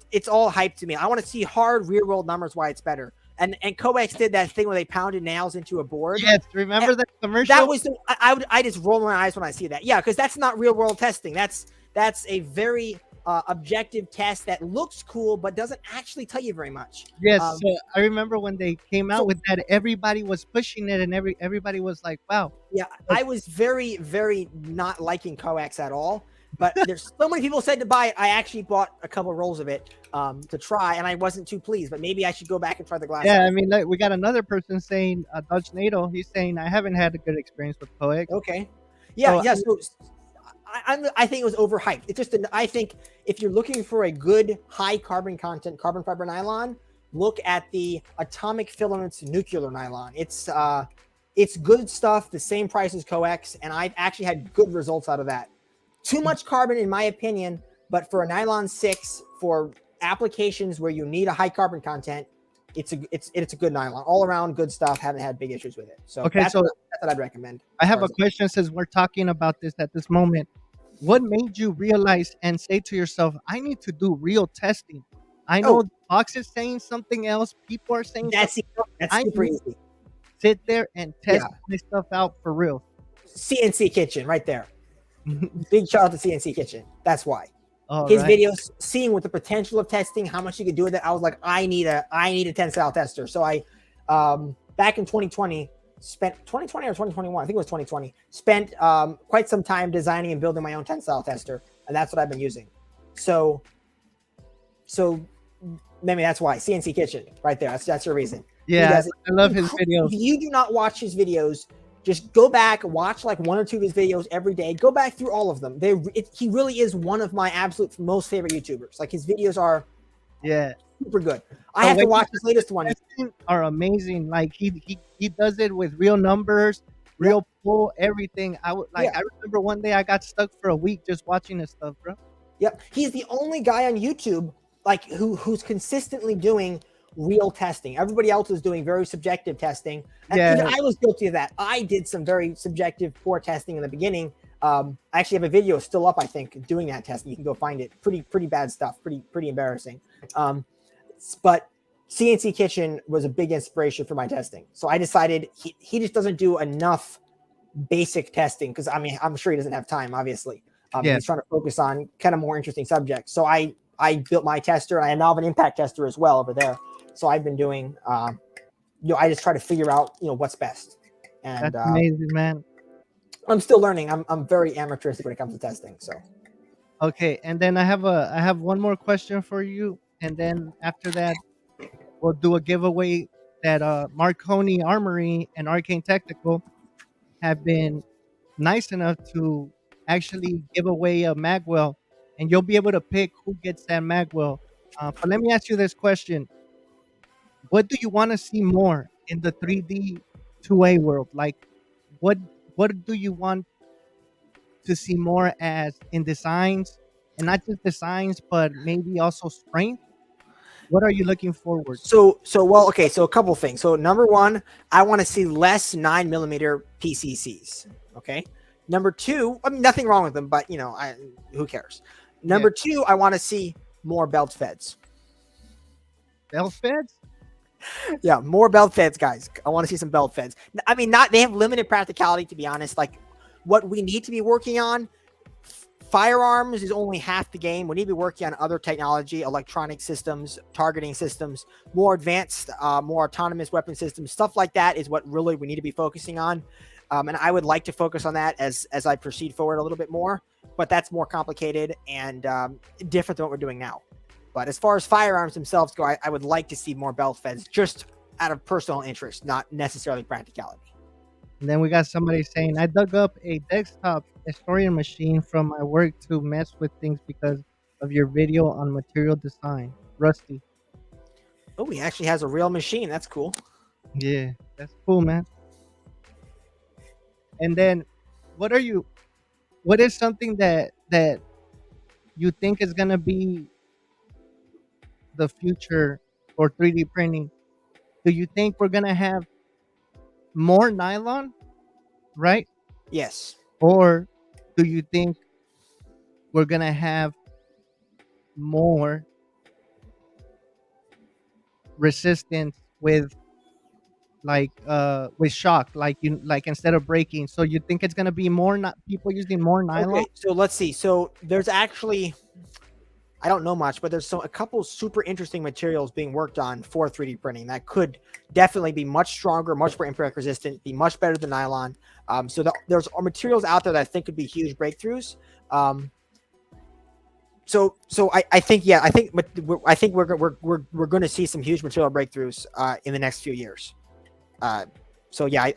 it's all hype to me. I want to see hard real world numbers why it's better. And Coex did that thing where they pounded nails into a board. Yes, remember that commercial? That was I just roll my eyes when I see that. Yeah, because that's not real world testing. That's a very objective test that looks cool but doesn't actually tell you very much. Yes, so I remember when they came out with that, everybody was pushing it, and everybody was like, "Wow." Yeah, I was very, very not liking Coex at all. But there's so many people said to buy it. I actually bought a couple of rolls of it to try, and I wasn't too pleased. But maybe I should go back and try the glass. Yeah, I mean, like, we got another person saying, Dutch NATO. He's saying, I haven't had a good experience with Coex. Okay. Yeah, so, So I think it was overhyped. It's just I think if you're looking for a good high carbon content carbon fiber nylon, look at the Atomic Filaments nuclear nylon. It's good stuff, the same price as Coex, and I've actually had good results out of that. Too much carbon, in my opinion, but for a nylon 6 for applications where you need a high carbon content, it's a good nylon. All around good stuff. Haven't had big issues with it. So that's what I'd recommend. I have a question since we're talking about this at this moment. What made you realize and say to yourself, I need to do real testing? I know the box is saying something else. People are saying something else. That's super easy. Sit there and test my stuff out for real. CNC Kitchen right there. Big shout out to CNC Kitchen. That's why. His videos, seeing with the potential of testing, how much you could do with it. I was like, I need a tensile tester. So I, back in 2020, spent 2020 or 2021, I think it was 2020, spent quite some time designing and building my own tensile tester, and that's what I've been using. So maybe that's why CNC Kitchen right there. That's your reason. Yeah, I love his videos. If you do not watch his videos, just go back, watch like one or two of his videos every day. Go back through all of them. He really is one of my absolute most favorite YouTubers. Like his videos are super good. I have to watch his latest one. testing are amazing. Like he does it with real numbers, Yep. real pull, everything. I would like. Yeah. I remember one day I got stuck for a week just watching this stuff, bro. Yep. He's the only guy on YouTube like who's consistently doing real testing. Everybody else is doing very subjective testing. And Yeah, even I was guilty of that. I did some very subjective, poor testing in the beginning. I actually have a video still up, I think, doing that testing. You can go find it. Pretty bad stuff. Pretty embarrassing. But CNC Kitchen was a big inspiration for my testing. So I decided he just doesn't do enough basic testing because I mean I'm sure he doesn't have time, obviously. yeah, He's trying to focus on kind of more interesting subjects. So I built my tester, and I now have an impact tester as well over there. So I've been doing, I just try to figure out, what's best. And that's amazing, man. I'm still learning. I'm very amateuristic when it comes to testing. So Okay, and then I have one more question for you, and then after that we'll do a giveaway that Marconi Armory and Arcane Technical have been nice enough to actually give away a magwell, and you'll be able to pick who gets that magwell. But let me ask you this question: what do you want to see more in the 3D 2A world? Like, what what do you want to see more as in designs, and not just designs, but maybe also strength? What are you looking forward? well, okay. So a couple things. So number one, I want to see less 9mm PCCs. Okay. Number two, I mean nothing wrong with them, but who cares? Yeah, Number two, I want to see more belt feds. belt feds. Yeah, more belt feds, guys. I want to see some belt feds. I mean, they have limited practicality, to be honest. Like, what we need to be working on, firearms is only half the game. We need to be working on other technology, electronic systems, targeting systems, more advanced, more autonomous weapon systems, stuff like that is what really we need to be focusing on. And I would like to focus on that as I proceed forward a little bit more, but that's more complicated and different than what we're doing now. But as far as firearms themselves go, I would like to see more belt feds just out of personal interest, not necessarily practicality. And then we got somebody saying, I dug up a desktop historian machine from my work to mess with things because of your video on material design. Rusty. Oh, he actually has a real machine. That's cool. Yeah, that's cool, man. And then what is something that you think is gonna be the future for 3D printing? Do you think we're gonna have more nylon, right? Yes. Or do you think we're gonna have more resistance with shock, like instead of breaking? So you think it's gonna be more not people using more nylon? Okay, so let's see. So there's actually, I don't know much, but there's a couple super interesting materials being worked on for 3D printing that could definitely be much stronger, much more impact resistant, be much better than nylon. There's materials out there that I think could be huge breakthroughs. I think we're going to see some huge material breakthroughs in the next few years. I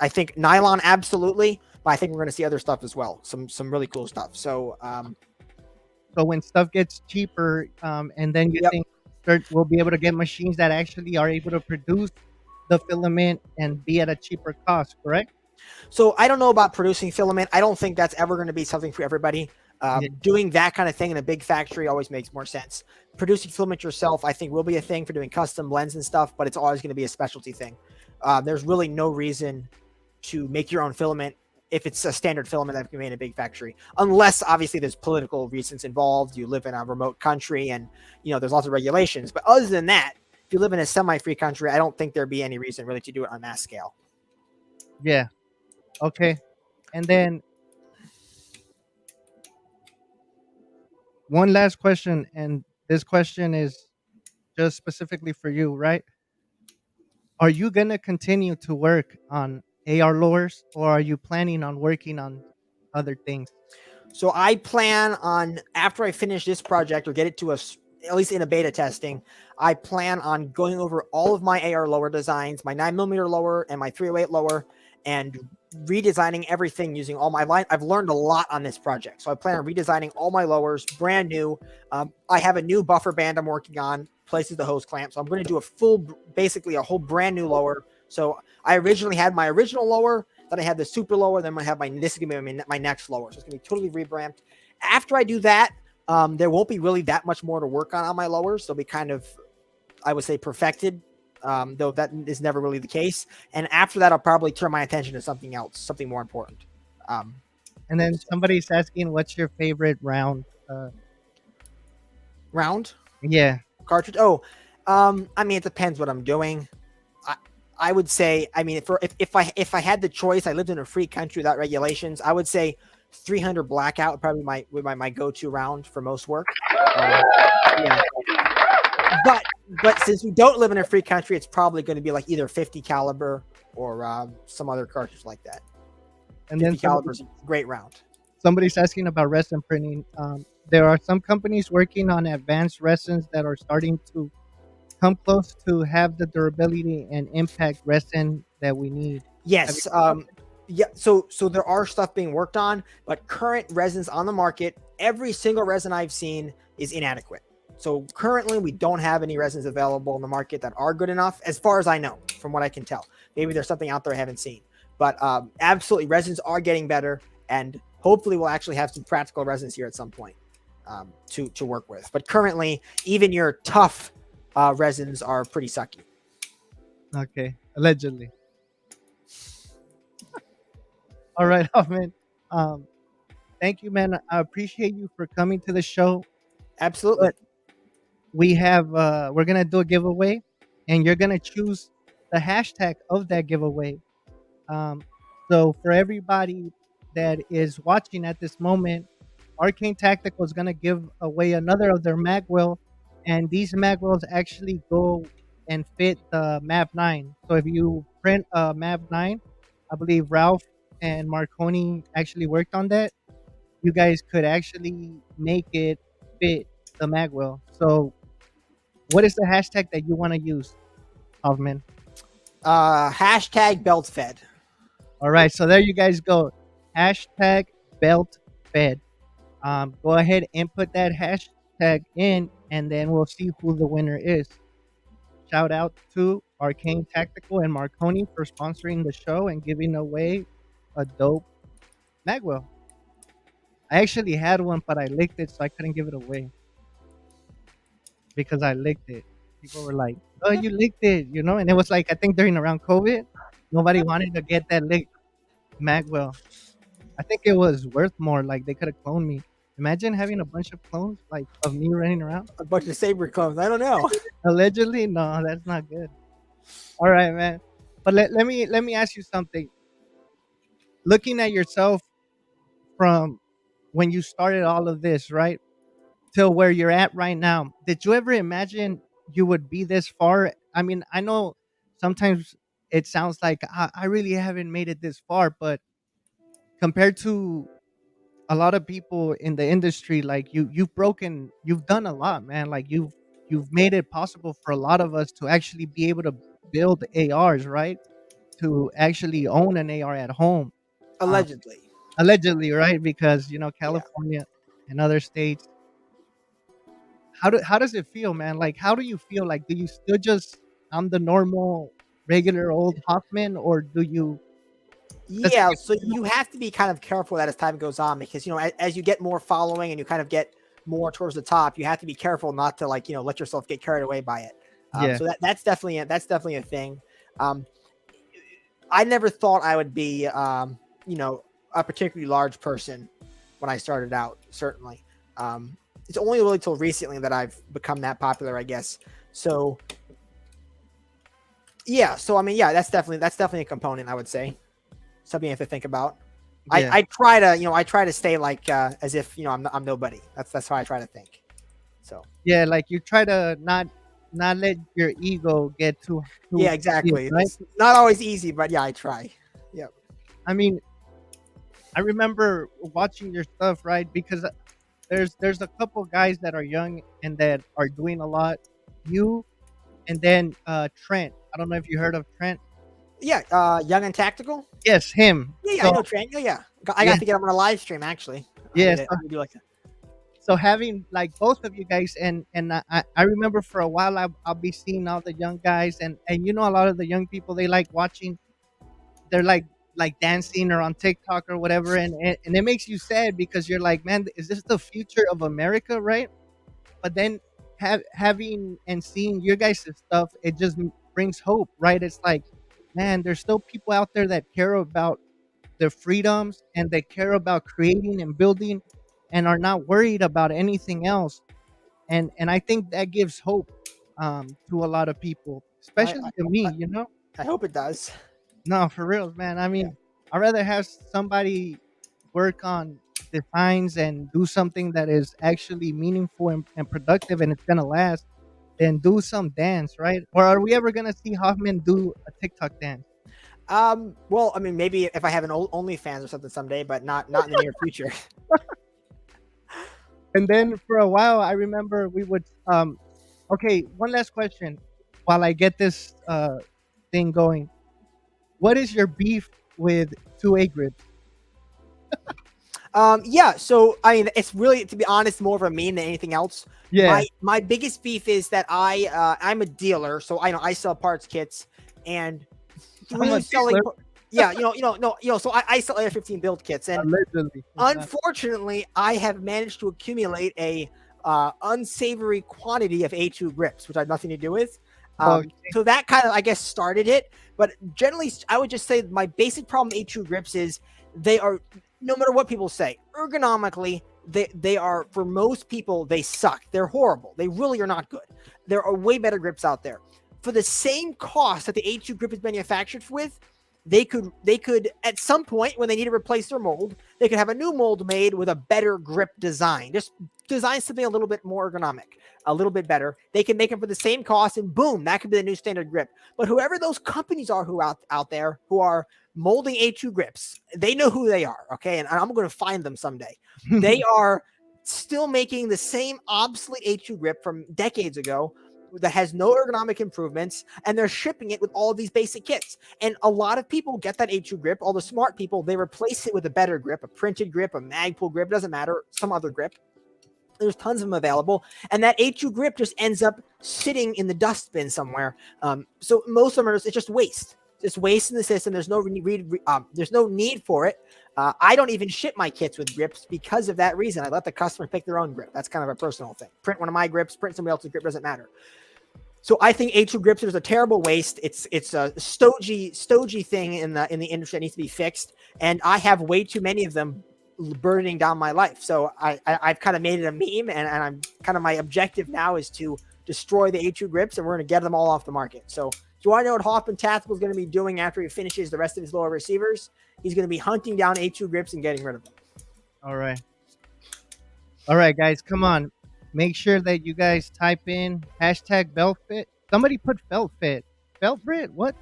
think nylon absolutely, but I think we're going to see other stuff as well. Some really cool stuff. So when stuff gets cheaper, and then you Yep. think we'll be able to get machines that actually are able to produce the filament and be at a cheaper cost, correct? So I don't know about producing filament. I don't think that's ever going to be something for everybody. Yeah. Doing that kind of thing in a big factory always makes more sense. Producing filament yourself, I think, will be a thing for doing custom blends and stuff, but it's always going to be a specialty thing. There's really no reason to make your own filament if it's a standard filament that can be made in a big factory, unless obviously there's political reasons involved. You live in a remote country and there's lots of regulations. But other than that, if you live in a semi-free country, I don't think there'd be any reason really to do it on mass scale. Yeah. Okay. And then one last question, and this question is just specifically for you, right? Are you gonna continue to work on AR lures, or are you planning on working on other things? So I plan on, after I finish this project or get it to at least in a beta testing, I plan on going over all of my AR lower designs, my 9mm lower and my 308 lower, and redesigning everything using all my line. I've learned a lot on this project, so I plan on redesigning all my lowers, brand new. I have a new buffer band I'm working on, places the hose clamp, so I'm going to do a full, basically a whole brand new lower. So I originally had my original lower, then I had the super lower, then I have this is gonna be my next lower, so it's gonna be totally revamped. After I do that, there won't be really that much more to work on my lowers. They'll be kind of, I would say, perfected, though that is never really the case. And after that, I'll probably turn my attention to something else, something more important. Um, And then so, somebody's asking, what's your favorite round? round Yeah. cartridge. Oh, I mean, it depends what I'm doing. I, I would say, I mean, if I had the choice, I lived in a free country without regulations. I would say 300 blackout would probably my go-to round for most work. Um, yeah, but since we don't live in a free country, it's probably going to be like either 50 caliber or some other cartridge like that. And then 50 caliber is a great round. somebody's asking about resin printing. There are some companies working on advanced resins that are starting to come close to have the durability and impact resin that we need. Have you Yes. heard of Yeah. So there are stuff being worked on, but current resins on the market, every single resin I've seen is inadequate. So currently, we don't have any resins available in the market that are good enough, as far as I know, from what I can tell. Maybe there's something out there I haven't seen, but absolutely, resins are getting better, and hopefully, we'll actually have some practical resins here at some point to work with. But currently, even your tough resins are pretty sucky. Okay, allegedly. All right, Hoffman. Um, thank you, man. I appreciate you for coming to the show. Absolutely. But we're gonna do a giveaway, and you're gonna choose the hashtag of that giveaway. Um, so for everybody that is watching at this moment, Arcane Tactical is gonna give away another of their magwell, and these magwells actually go and fit the Map 9. So if you print a Map 9, I believe Ralph and Marconi actually worked on that. You guys could actually make it fit the magwell. So what is the hashtag that you want to use, Hoffman? Hashtag belt fed. All right, so there you guys go. Hashtag belt fed. Go ahead and put that hashtag in, and then we'll see who the winner is. Shout out to Arcane Tactical and Marconi for sponsoring the show and giving away a dope magwell. I actually had one, but I licked it, so I couldn't give it away because I licked it. People were like, "Oh, you licked it," and it was like I think during around COVID, nobody wanted to get that licked magwell. I think it was worth more. Like they could have cloned me. Imagine having a bunch of clones like of me running around. A bunch of Sabr clones. I don't know. Allegedly, no, that's not good. All right, man. But let me ask you something. Looking at yourself from when you started all of this, right, till where you're at right now, did you ever imagine you would be this far? I mean, I know sometimes it sounds like I really haven't made it this far, but compared to a lot of people in the industry, like you've done a lot, man. Like you've made it possible for a lot of us to actually be able to build ARs, right? To actually own an AR at home. Um, Allegedly. allegedly, right? Because Yeah. California and other states. How does it feel, man? Like how do you feel? Like do you still just I'm the normal regular old Hoffman, or do you does it Yeah. get So more you have to be kind of careful that as time goes on, because as you get more following and you kind of get more towards the top, you have to be careful not to let yourself get carried away by it. yeah, So that's definitely a thing. Um, I never thought I would be a particularly large person when I started out. Certainly, it's only really till recently that I've become that popular, I guess. So yeah, so I mean, yeah, that's definitely a component, I would say. Something you have to think about. I, yeah. I try to I try to stay like as if I'm nobody. That's how I try to think. So Yeah, like you try to not let your ego get too yeah, big, exactly. right? It's not always easy, but yeah, I try. Yeah. I mean, I remember watching your stuff, right? Because there's a couple guys that are young and that are doing a lot. You and then Trent. I don't know if you heard of Trent. Yeah, Young and Tactical. Yes, him. Yeah, yeah, I So know Trent. Yeah, yeah. I yeah, got to get him on a live stream. Actually, yeah. I need to do like that. So having like both of you guys, and I remember for a while I'll be seeing all the young guys, and you know, a lot of the young people, they like watching, they're like dancing or on TikTok or whatever, and it makes you sad because you're like, man, is this the future of America, right? But then having and seeing your guys' stuff, it just brings hope, right? It's like, man, there's still people out there that care about their freedoms, and they care about creating and building, and are not worried about anything else. And I think that gives hope, to a lot of people, I, especially to me. I, You know, I hope it does. no, for real, man. I Yeah. mean, I'd rather have somebody work on designs and do something that is actually meaningful and productive, and it's gonna last, than do some dance, right? Or are we ever gonna see Hoffman do a TikTok dance? Well, I mean, maybe if I have an old OnlyFans or something someday, but not in the near future. And then for a while, I remember we would. Okay, one last question, while I get this thing going. What is your beef with 2A grips? Yeah. So I mean, it's really, to be honest, more of a meme than anything else. Yeah, My biggest beef is that I'm a dealer, so I know I sell parts kits, and I'm a through selling. dealer, Yeah, no, so I sell AR-15 build kits, and allegedly. unfortunately, I have managed to accumulate a unsavory quantity of A2 grips, which I had nothing to do with. Okay. So that kind of, I guess, started it. But generally, I would just say my basic problem with A2 grips is they are, no matter what people say, ergonomically, they are, for most people, they suck. They're horrible. They really are not good. There are way better grips out there. For the same cost that the A2 grip is manufactured with, they could at some point, when they need to replace their mold, they could have a new mold made with a better grip design. Just design something a little bit more ergonomic, a little bit better. They can make them for the same cost, and boom, that could be the new standard grip. But whoever those companies are who out there who are molding A2 grips, they know who they are, okay? And I'm going to find them someday. They are still making the same obsolete A2 grip from decades ago that has no ergonomic improvements, and they're shipping it with all of these basic kits. And a lot of people get that A2 grip. All the smart people, they replace it with a better grip, a printed grip, a Magpul grip, doesn't matter, some other grip. There's tons of them available, and that A2 grip just ends up sitting in the dustbin somewhere. So most of them it's just waste. Just waste in the system. There's there's no need for it. I don't even ship my kits with grips because of that reason. I let the customer pick their own grip. That's kind of a personal thing. Print one of my grips, print somebody else's grip, doesn't matter. So I think A2 grips is a terrible waste. It's a stodgy thing in the industry that needs to be fixed. And I have way too many of them burdening down my life. So I've kind of made it a meme, and I'm kind of, my objective now is to destroy the A2 grips, and we're going to get them all off the market. So do you want to know what Hoffman Tactical is going to be doing after he finishes the rest of his lower receivers? He's going to be hunting down A2 grips and getting rid of them. All right. All right, guys, come on. Make sure that you guys type in hashtag belt fit. Somebody put felt fit. Felt Brit? What?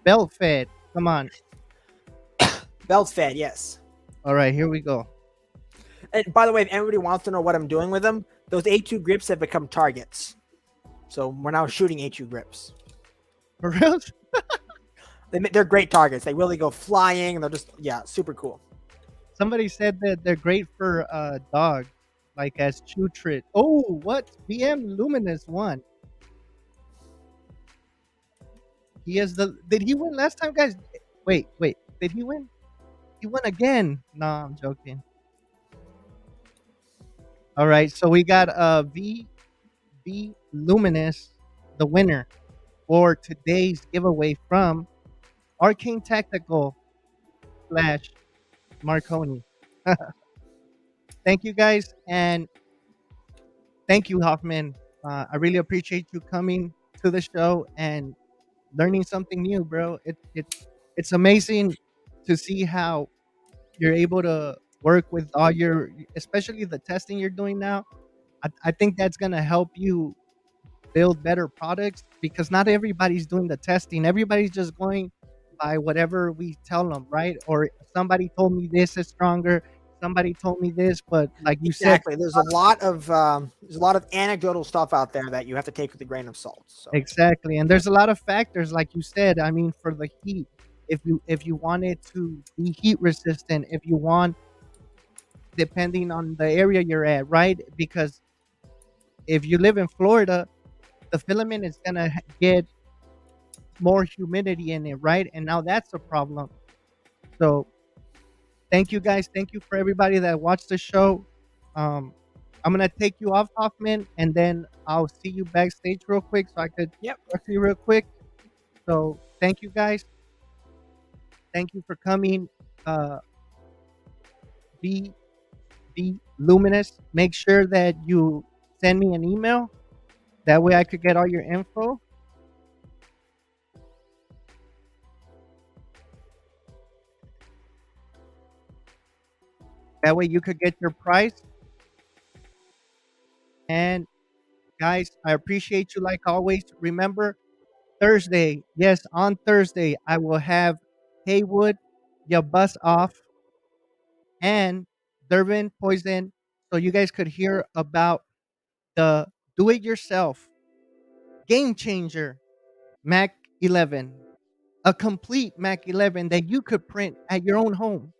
Belt fit. Come on. Belt fed, yes. All right, here we go. And by the way, if anybody wants to know what I'm doing with them, those A2 grips have become targets. So we're now shooting A2 grips. For real? They're great targets. They really go flying. They're just, yeah, super cool. Somebody said that they're great for dog, like as chew treat. Oh, what? BM Luminous won. He is the. Did he win last time, guys? Wait. Did he win? He won again. No, I'm joking. All right, so we got V Luminous, the winner for today's giveaway from Arcane Tactical slash Marconi. Thank you, guys, and thank you, Hoffman. I really appreciate you coming to the show and learning something new, bro. It's amazing to see how you're able to work with all your, especially the testing you're doing now. I think that's gonna help you build better products, because not everybody's doing the testing. Everybody's just going by whatever we tell them, right? Or somebody told me this is stronger, somebody told me this, but like you said, Exactly. There's a lot of anecdotal stuff out there that you have to take with a grain of salt. So exactly. And there's a lot of factors, like you said. I mean, for the heat, if you want it to be heat resistant, if you want, depending on the area you're at, right? Because if you live in Florida, the filament is gonna get more humidity in it, right? And now that's a problem. So thank you guys. Thank you for everybody that watched the show. Um, I'm gonna take you off, Hoffman, and then I'll see you backstage real quick so I could yep. talk to you real quick. So thank you guys. Thank you for coming. Uh, be be luminous. Make sure that you send me an email. That way I could get all your info. That way you could get your price. And guys, I appreciate you like always. Remember, Thursday, yes, on Thursday, I will have Haywood, your bus off, and Durbin Poison, so you guys could hear about the do it yourself game changer Mac 11, a complete Mac 11 that you could print at your own home.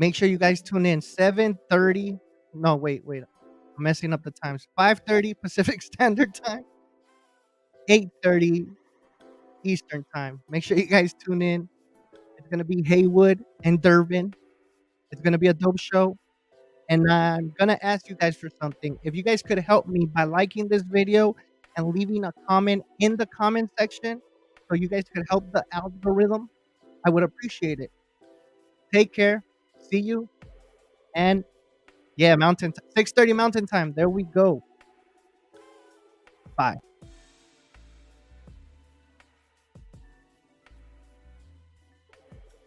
Make sure you guys tune in 7:30. No, wait. I'm messing up the times. 5:30 Pacific Standard Time, 8:30 Eastern Time. Make sure you guys tune in. It's gonna be Haywood and Durbin. It's gonna be a dope show. And I'm gonna ask you guys for something. If you guys could help me by liking this video and leaving a comment in the comment section so you guys could help the algorithm, I would appreciate it. Take care. See you. And yeah, 6:30 Mountain Time. There we go. Bye.